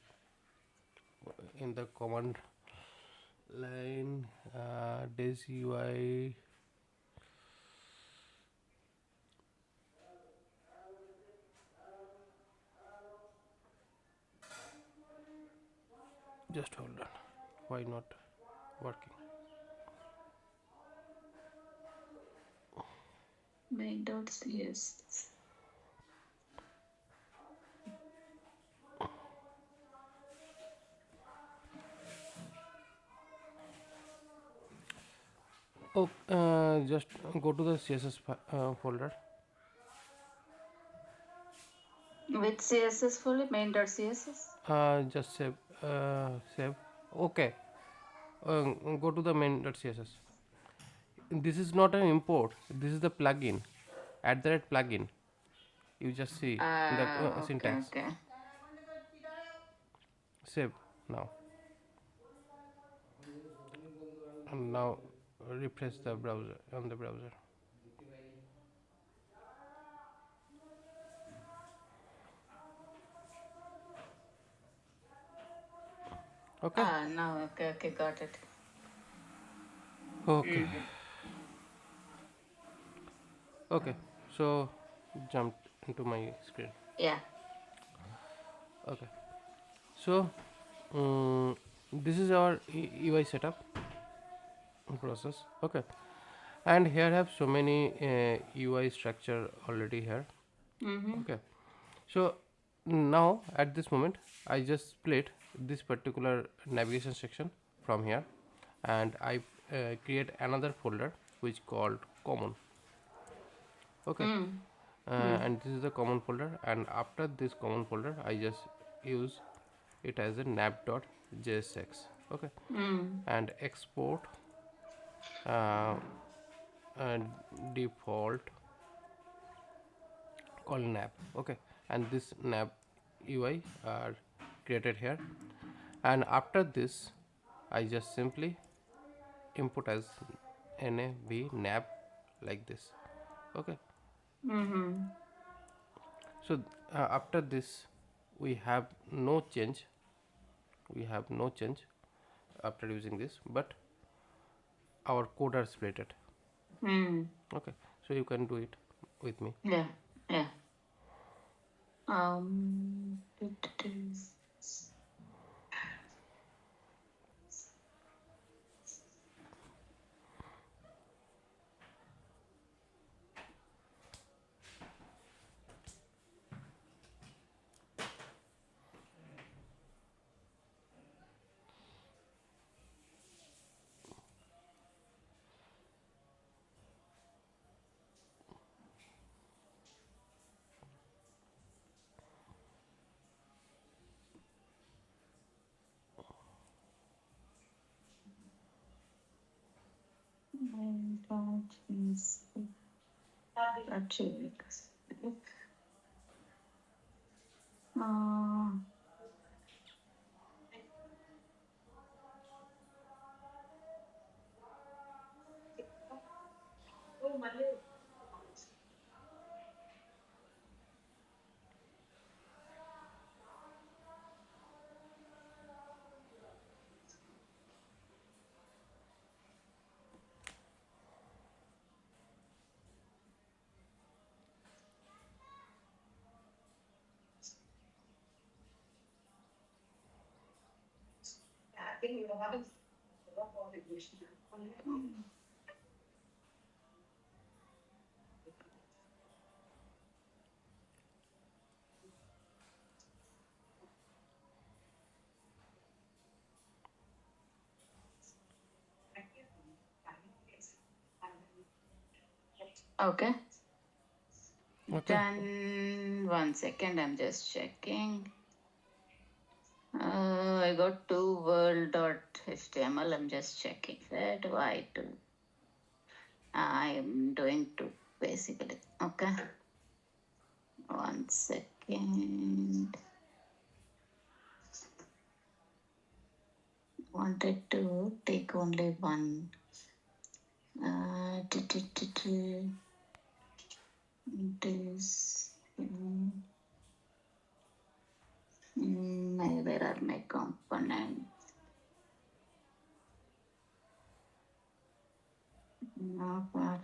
in the command line this UI. Just hold on. Why not working? Main.css. Oh, just go to the CSS folder. Which CSS folder? Main.css. Just save. Save. Okay. Go to the main.css. This is not an import. This is the plugin. At that plugin, you just see the Okay, syntax. okay. Save now, and now refresh the browser on the browser. Okay. No, okay, okay, got it. Okay. Mm-hmm. Okay. So jumped into my screen. Yeah. Okay. So this is our UI setup process. Okay, and here have so many UI structure already here. Mm-hmm. Okay, so now at this moment I just split this particular navigation section from here, and I create another folder which called common. Okay, Mm. Mm. and this is the common folder, and after this common folder I just use it as a nav.jsx. Okay, Mm. and export uh, and default called nav. Okay, and this nav UI are created here, and after this I just simply input as nav like this. Okay, Mm-hmm. so after this we have no change, we have no change after using this, but our code are splitted. Mm. Okay, so you can do it with me. Yeah. Yeah. It is. Actually, uh, okay. Okay. Then 1 second, I'm just checking. I got two world.html. I'm just checking that. Why two? I'm doing two basically. Okay. 1 second. Wanted to take only one. This. Where are my components? No, but,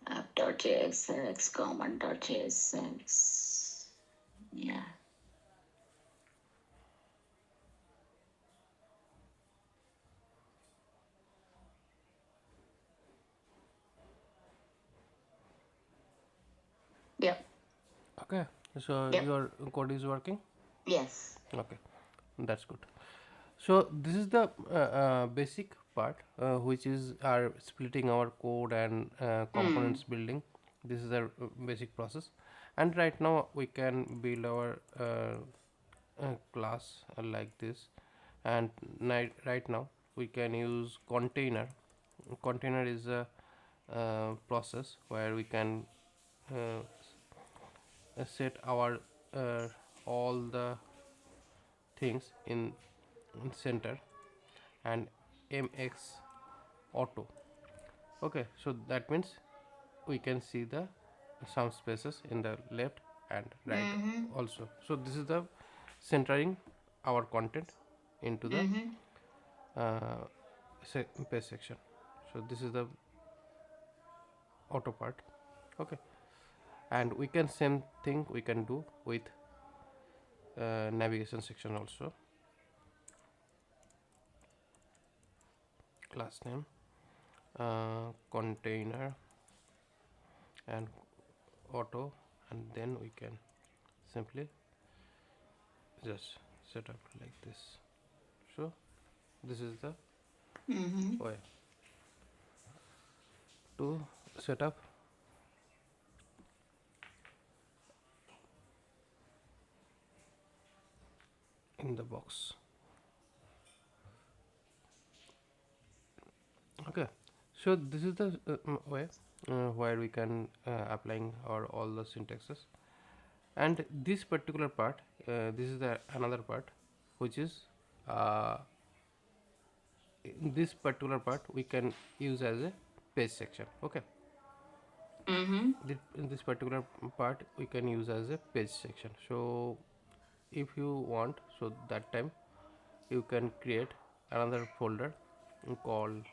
app.jsx, common.jsx. Yeah. Yep. Okay. So Yep. your code is working. Yes. Okay, that's good. So this is the basic part, which is our splitting our code and Hmm. components building. This is a basic process, and right now we can build our class like this. And right now we can use container. Container is a process where we can uh, set our all the things in center and mx auto. Okay, so that means we can see the some spaces in the left and right Mm-hmm. also. So this is the centering our content into the Mm-hmm. uh, page section. So this is the auto part. Okay, and we can same thing we can do with navigation section also. Class name, container and auto, and then we can simply just set up like this. So this is the Mm-hmm. way to set up in the box. Okay, so this is the way where we can applying our all the syntaxes. And this particular part, this is the another part, which is uh, this particular part we can use as a page section. Okay, Mm-hmm. in this particular part we can use as a page section. So if you want, so that time you can create another folder called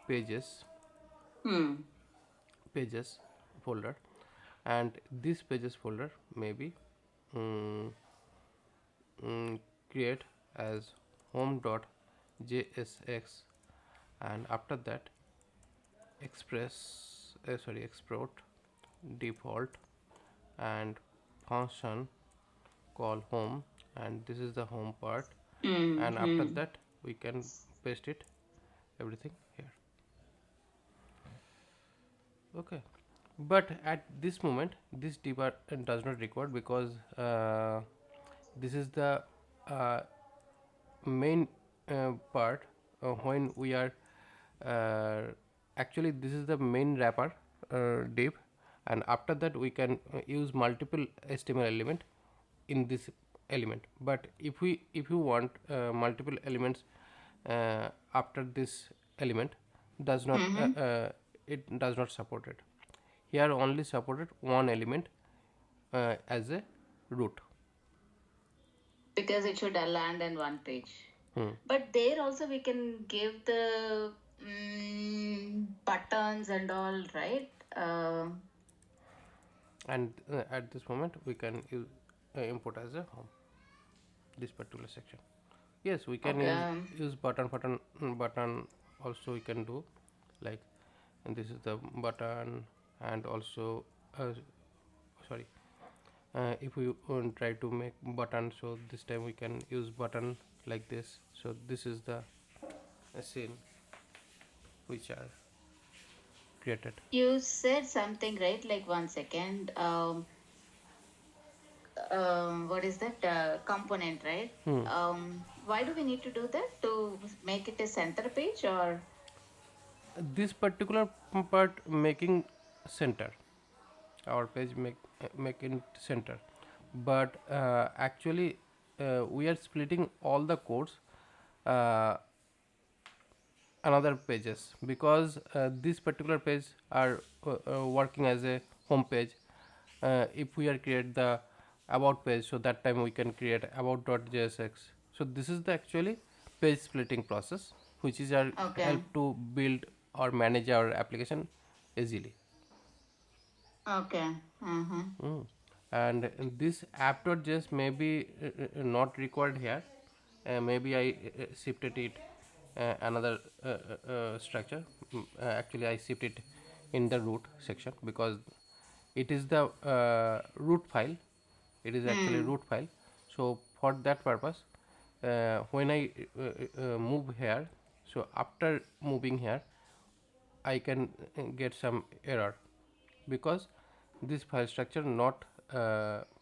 Hmm. pages folder, and this pages folder maybe mm, create as home.jsx, and after that export default and function call home, and this is the home part, and after Mm-hmm. that we can paste it everything here. Okay, but at this moment this debug does not record, because this is the uh, main part when we are uh, actually this is the main wrapper div, and after that we can use multiple HTML element in this element. But if you want multiple elements after this element, does not Mm-hmm. it does not support it. Here only supported one element as a root. Because it should land in one page. Hmm. But there also we can give the buttons and all, right? And at this moment we can use import as a home, this particular section. Yes, we can Okay. use button also we can do, like, and this is the button, and also sorry, if we try to make button, so this time we can use button like this. So this is the scene which are created. You said something, right? Like 1 second. What is that component, right? Hmm. Why do we need to do that? To make it a center page, or This particular part making center, our page make in center, but actually we are splitting all the codes uh, another pages, because this particular page are working as a home page. If we are create the about page, so that time we can create about.jsx. So this is the actually page splitting process, which is our okay, help to build or manage our application easily. okay, mm-hmm. Mm. And this app.js may be not required here. Maybe I shifted it another structure. Actually, I shift it in the root section, because it is the root file. It is actually Hmm. root file. So for that purpose, when I move here, so after moving here, I can get some error, because this file structure not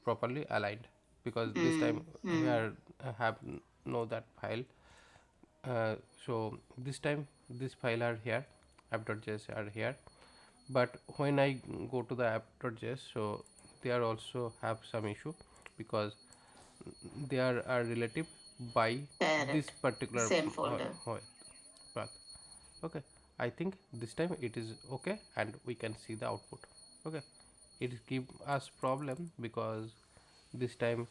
properly aligned, because this Hmm. time Hmm. here I have no that file. So this time this file are here, app.js are here, but when I go to the app.js, so they are also have some issue, because they are relative by this Correct. particular Same folder. path. Okay, I think this time it is okay, and we can see the output. Okay, it give us problem, because this time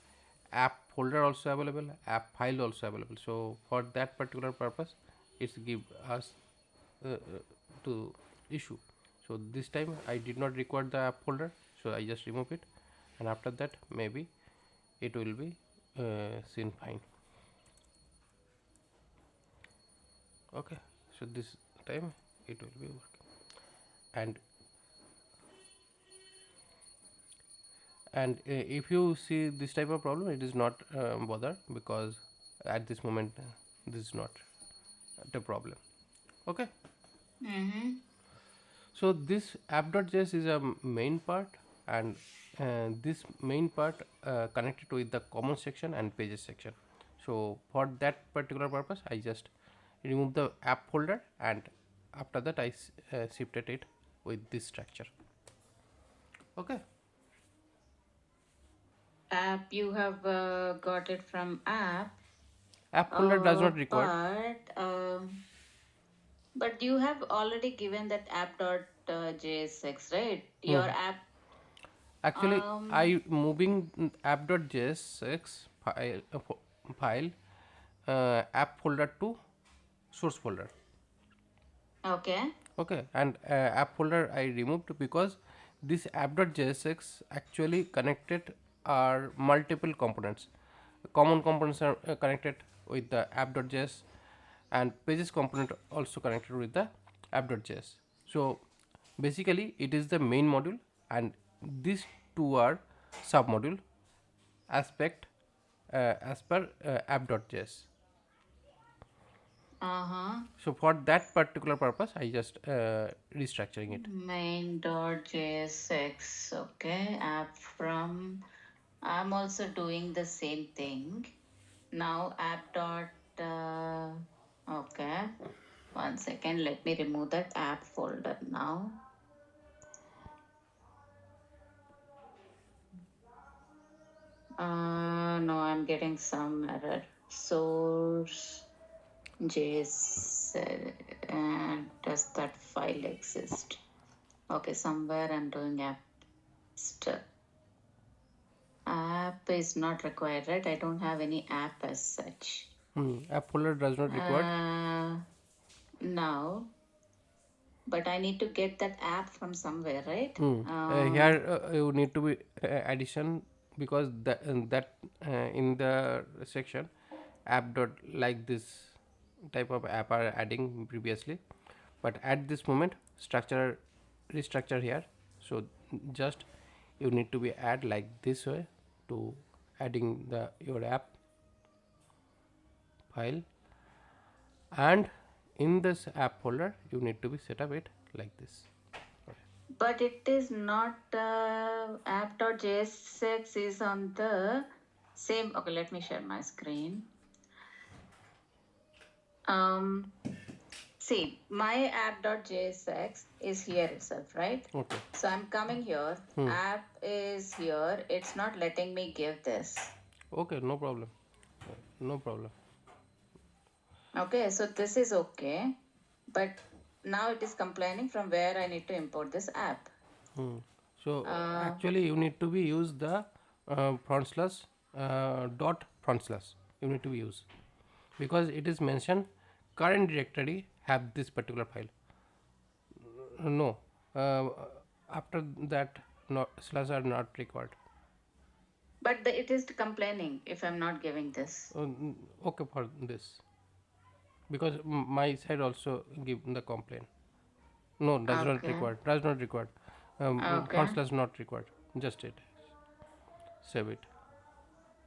app folder also available, app file also available. So for that particular purpose, it's give us to issue. So this time I did not record the app folder, so I just remove it, and after that maybe it will be seen fine. Okay, so this time it will be working. And if you see this type of problem, it is not bother, because at this moment this is not the problem. Okay, Mm-hmm. so this app.js is a main part, and this main part connected with the common section and pages section. So for that particular purpose I just remove the app folder, and after that I shifted it with this structure. Okay, App, you have got it from app. app folder does not required. But But you have already given that app.jsx, right? Your Hmm. app. Actually, Um. I moving app.jsx file app folder to source folder. Okay. Okay, and app folder I removed because this app.jsx actually connected are multiple components. Common components are connected with the app.js, and pages component also connected with the app.js. So basically, it is the main module, and these two are sub module aspect as per app.js. Uh-huh. So for that particular purpose, I just restructuring it. Main.jsx. Okay. App from. I'm also doing the same thing. Now app dot. Okay. 1 second. Let me remove that app folder now. No, I'm getting some error. Source JS, and does that file exist? Okay, somewhere I'm doing app. App is not required, right? I don't have any app as such. App folder does not required. Now, but I need to get that app from somewhere, right? Here you need to be addition because that in the section app dot like this type of app are adding previously, but at this moment structure restructure here. So just you need to be add like this way to adding the your app file, and in this app folder you need to be set up it like this. But it is not app.jsx is on the same. Okay, let me share my screen. Um, See, my app.jsx is here itself, right? Okay. So I'm coming here. App is here. It's not letting me give this. Okay, no problem. No problem. Okay, so this is okay. But now it is complaining from where I need to import this app. So Uh, actually, you need to be use the front slash dot front slash. You need to be use because it is mentioned current directory have this particular file. No, after that, no slash are not required. but it is complaining if I'm not giving this. Okay for this because my side also give the complaint. No, does not Okay. required. Does not required. Okay. Front slash not required. Just it. Save it.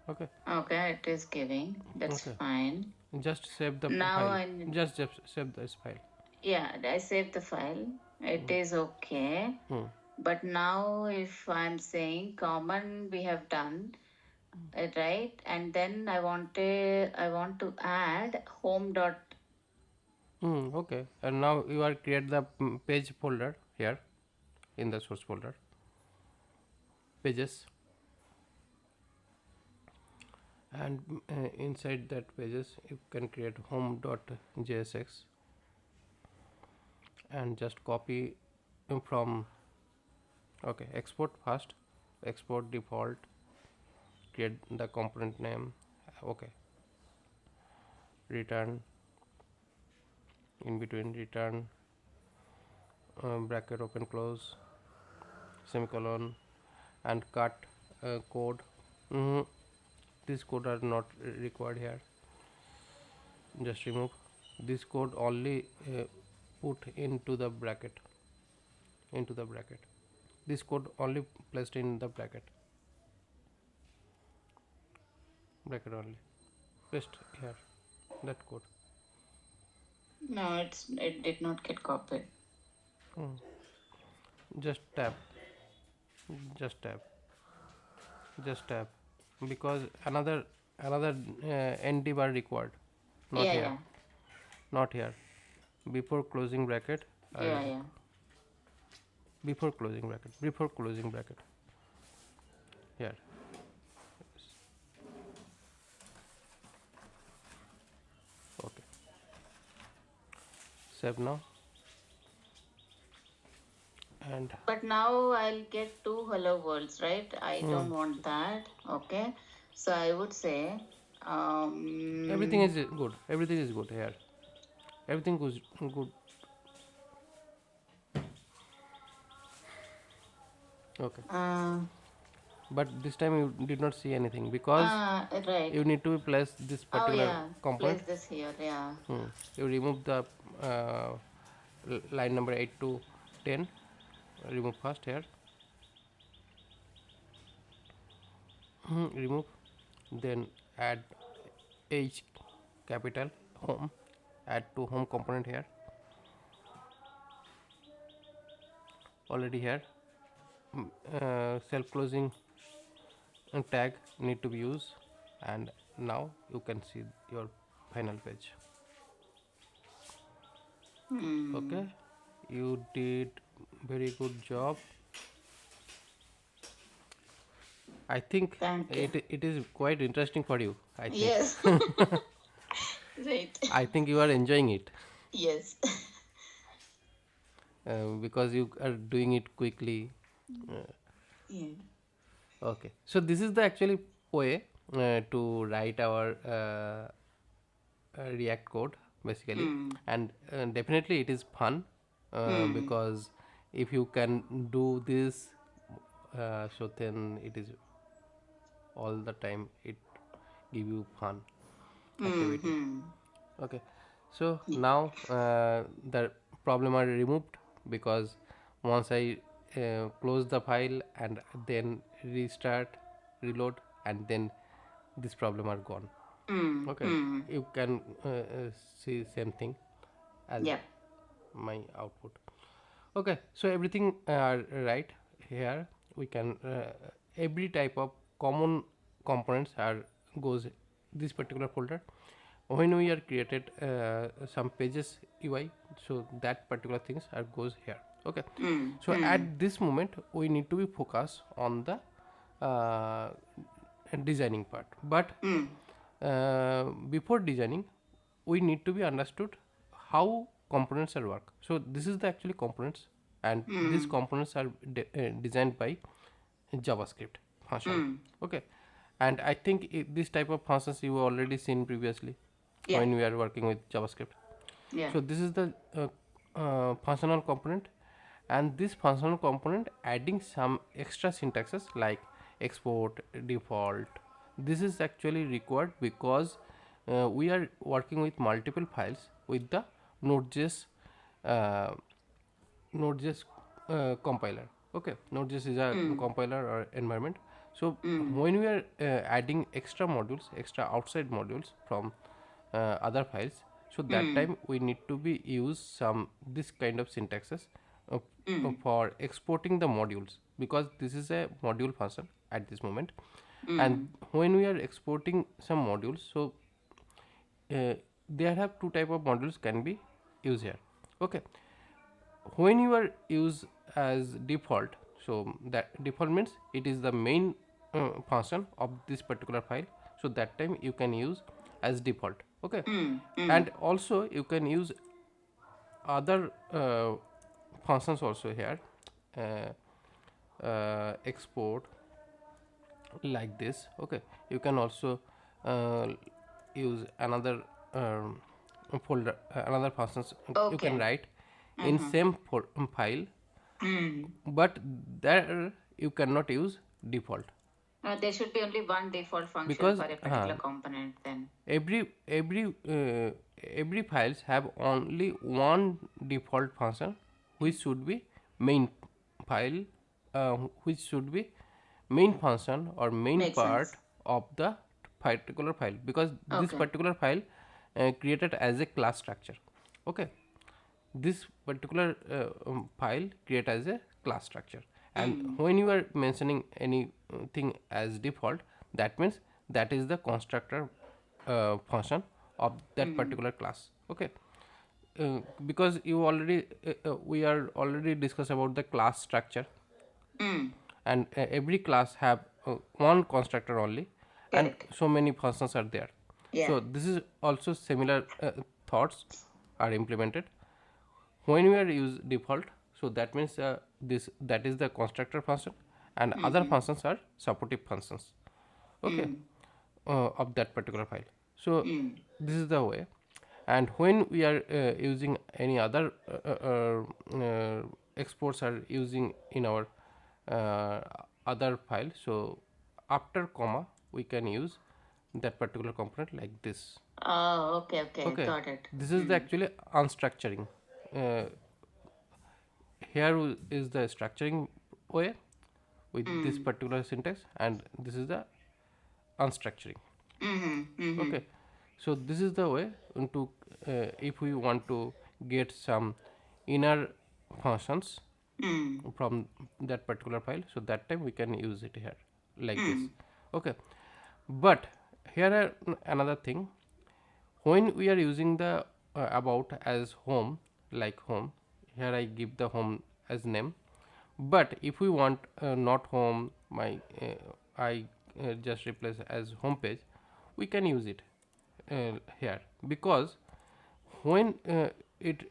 Okay. Okay, it is giving. That's Okay. fine. Just save the Now file. I need. Just save this file. Yeah, I saved the file. It is okay. But now if I'm saying common we have done it, right? And then I want to add home dot. Okay. And now you are create the page folder here in the source folder. Pages, and inside that pages you can create home.jsx and just copy from. Okay, export first. Export default. Create the component name. Okay. Return, in between return, bracket open close, semicolon, and cut code. Mhm. This code are not required here. Just remove this code, only put into the bracket. This code only placed in the bracket only. Paste here that code. No, it did not get copied. Just tap, just tap, just tap, because another ND bar required. Not Yeah, here, yeah, not here. Before closing bracket, yeah, yeah. before closing bracket. Here, okay. save now. And But now I'll get two hello worlds, right? I don't want that. Okay. So I would say, everything um, is good. Everything is good here. Everything goes good. Okay. uh, But this time you did not see anything because right. you need to place this Oh, particular yeah. component. Place this here. Yeah. You remove the line number 8 to 10. Remove first here. Remove. Then add H capital home. Add to home component here. Already here. Self closing tag need to be used, and now you can see your final page. Hmm. Okay, you did very good job. I think Thank you. it is quite interesting for you. I think. Yes. Right. I think you are enjoying it Yes. because you are doing it quickly. Yeah. Okay, so this is the actually way to write our React code basically, Hmm. and definitely it is fun Hmm. because if you can do this, so then it is all the time it give you fun Hmm. activity. Hmm. Okay, so now the problem are removed because once I close the file and then restart, reload, and then this problem are gone. Hmm. Okay, Hmm. you can see same thing as Yep. my output. Okay, so everything are right here. We can every type of common components are goes this particular folder. When we are created some pages UI, so that particular things are goes here. Okay, Hmm. so Hmm. at this moment we need to be focused on the uh, designing part, but Hmm. before designing we need to be understood how components are work. So this is the actually components, and these Hmm. components are designed by JavaScript function. Hmm. Okay, and I think this type of functions you already seen previously Yeah. when we are working with JavaScript. Yeah. So this is the functional component, and this functional component adding some extra syntaxes like export, default. This is actually required because we are working with multiple files with the Node.js uh, Node.js compiler. Okay, Node.js is a Hmm. compiler or environment. So Hmm. when we are adding extra modules, extra outside modules from other files, so that Hmm. time we need to be use some this kind of syntaxes uh, Hmm. for exporting the modules, because this is a module function at this moment. And Hmm. when we are exporting some modules, so there have two type of modules can be used here. Okay, when you are use as default, so that default means it is the main function of this particular file, so that time you can use as default. Okay, Hmm. Hmm. and also you can use other functions also here, export like this. Okay, you can also uh, use another folder, another functions you can Okay. write in Uh-huh. same file, Hmm. but there you cannot use default There should be only one default function because for a particular component then. every every every files have only one default function which should be main file, which should be main function or main Makes part sense. of the particular file, because this Okay. particular file created as a class structure. Okay, this particular file create as a class structure, and Hmm. when you are mentioning anything as default, that means that is the constructor function of that Hmm. particular class. Okay, because you already we are already discussed about the class structure, Hmm. and every class have one constructor only, and Correct. so many functions are there. Yeah. So this is also similar thoughts are implemented. when we are use default, so that means this that is the constructor function, and other Mm-hmm. functions are supportive functions, okay, Mm. of that particular file. So Mm. this is the way. And when we are using any other exports are using in our uh, other file, so after comma we can use that particular component like this. Oh, okay, okay, Okay, got it. this is the Mm. actually unstructuring. uh, Here is the structuring way with this Mm. particular syntax, and this is the unstructuring. Mm-hmm. Mm-hmm. Okay, so this is the way to if we want to get some inner functions Mm. from that particular file, so that time we can use it here like this. Mm. Okay, but here another thing, when we are using the about as home, like home, here I give the home as name, but if we want not home, my I just replace as home page, we can use it here, because when it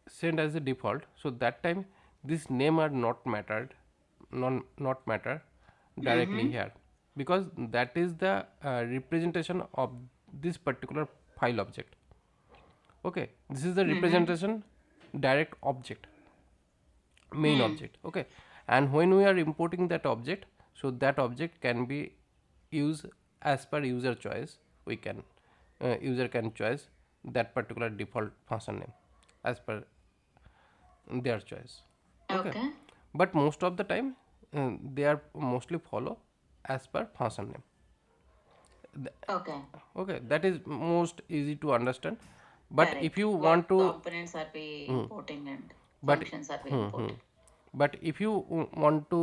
send as a default, so that time this name are not mattered, not matter directly Mm-hmm. here, because that is the representation of this particular file object. Okay, this is the Mm-hmm. representation direct object, main Mm. object. Okay, and when we are importing that object, so that object can be used as per user choice. We can user can choose that particular default function name as per their choice. Okay, Okay. but most of the time they are mostly follow as per function name. Okay. Okay, that is most easy to understand. But if Correct. you want What to components are we hmm, importing and but functions are we hmm, hmm. importing? But if you want to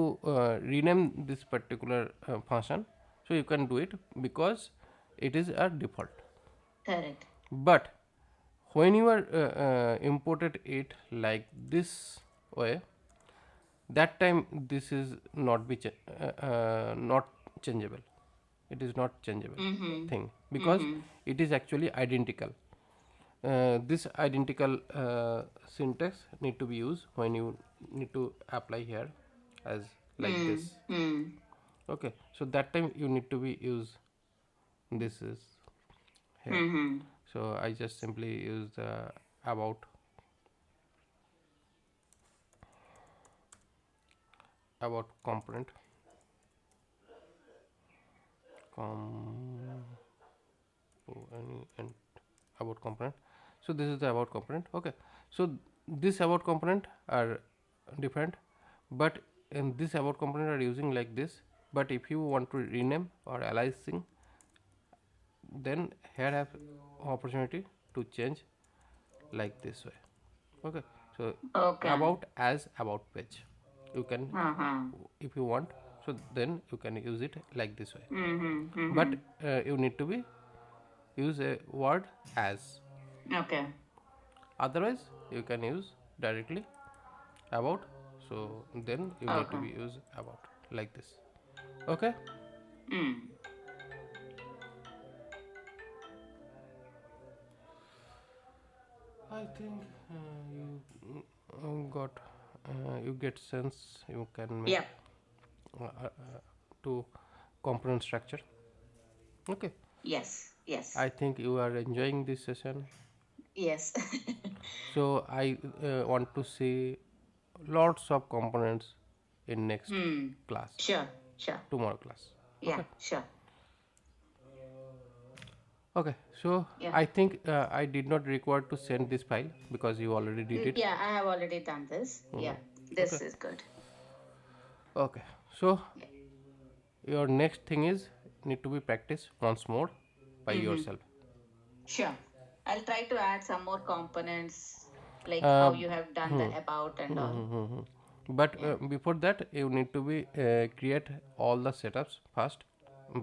rename this particular function, so you can do it because it is a default. Correct. But when you are imported it like this way, that time this is not be not changeable. It is not changeable Mm-hmm. thing, because Mm-hmm. it is actually identical. This identical syntax need to be used when you need to apply here as like Mm. this. Mm. Okay, so that time you need to be use this is here. Mm-hmm. So I just simply use the about component com and about component. So this is the about component. Okay, so this about component are different, but in this about component are using like this. But if you want to rename or aliasing, then here have opportunity to change like this way. Okay, so Okay. about as about page, you can, Uh-huh. if you want, so then you can use it like this way. Mm-hmm. But Mm-hmm. you need to be use a word as, Okay. otherwise you can use directly about. So then you need to Okay. be use about like this. Okay, Mm. I think you got you get sense you can make Yep. to component structure. Okay, Yes. Yes. I think you are enjoying this session. Yes. So I want to see lots of components in next Hmm. class, Sure. Sure. tomorrow class. Yeah. Okay, Sure. okay, so Yeah. I think I did not require to send this file because you already did it. Yeah. I have already done this. Yeah. Okay, This is good. okay, so Yeah. your next thing is need to be practiced once more by Mm-hmm. yourself. Sure. I'll try to add some more components, like uh, how you have done the about and all. but Yeah. before that you need to be create all the setups first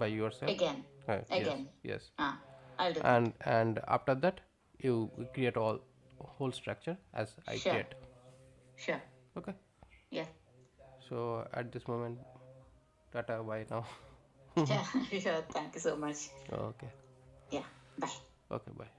by yourself. Again. Yes, Again. yes, Ah. I'll do that. and after that you create all whole structure as I Sure. create. Sure. Okay, Yeah. so at this moment, tata, bye now. Yeah. Sure. Thank you so much. Okay, Yeah. Bye. okay, bye.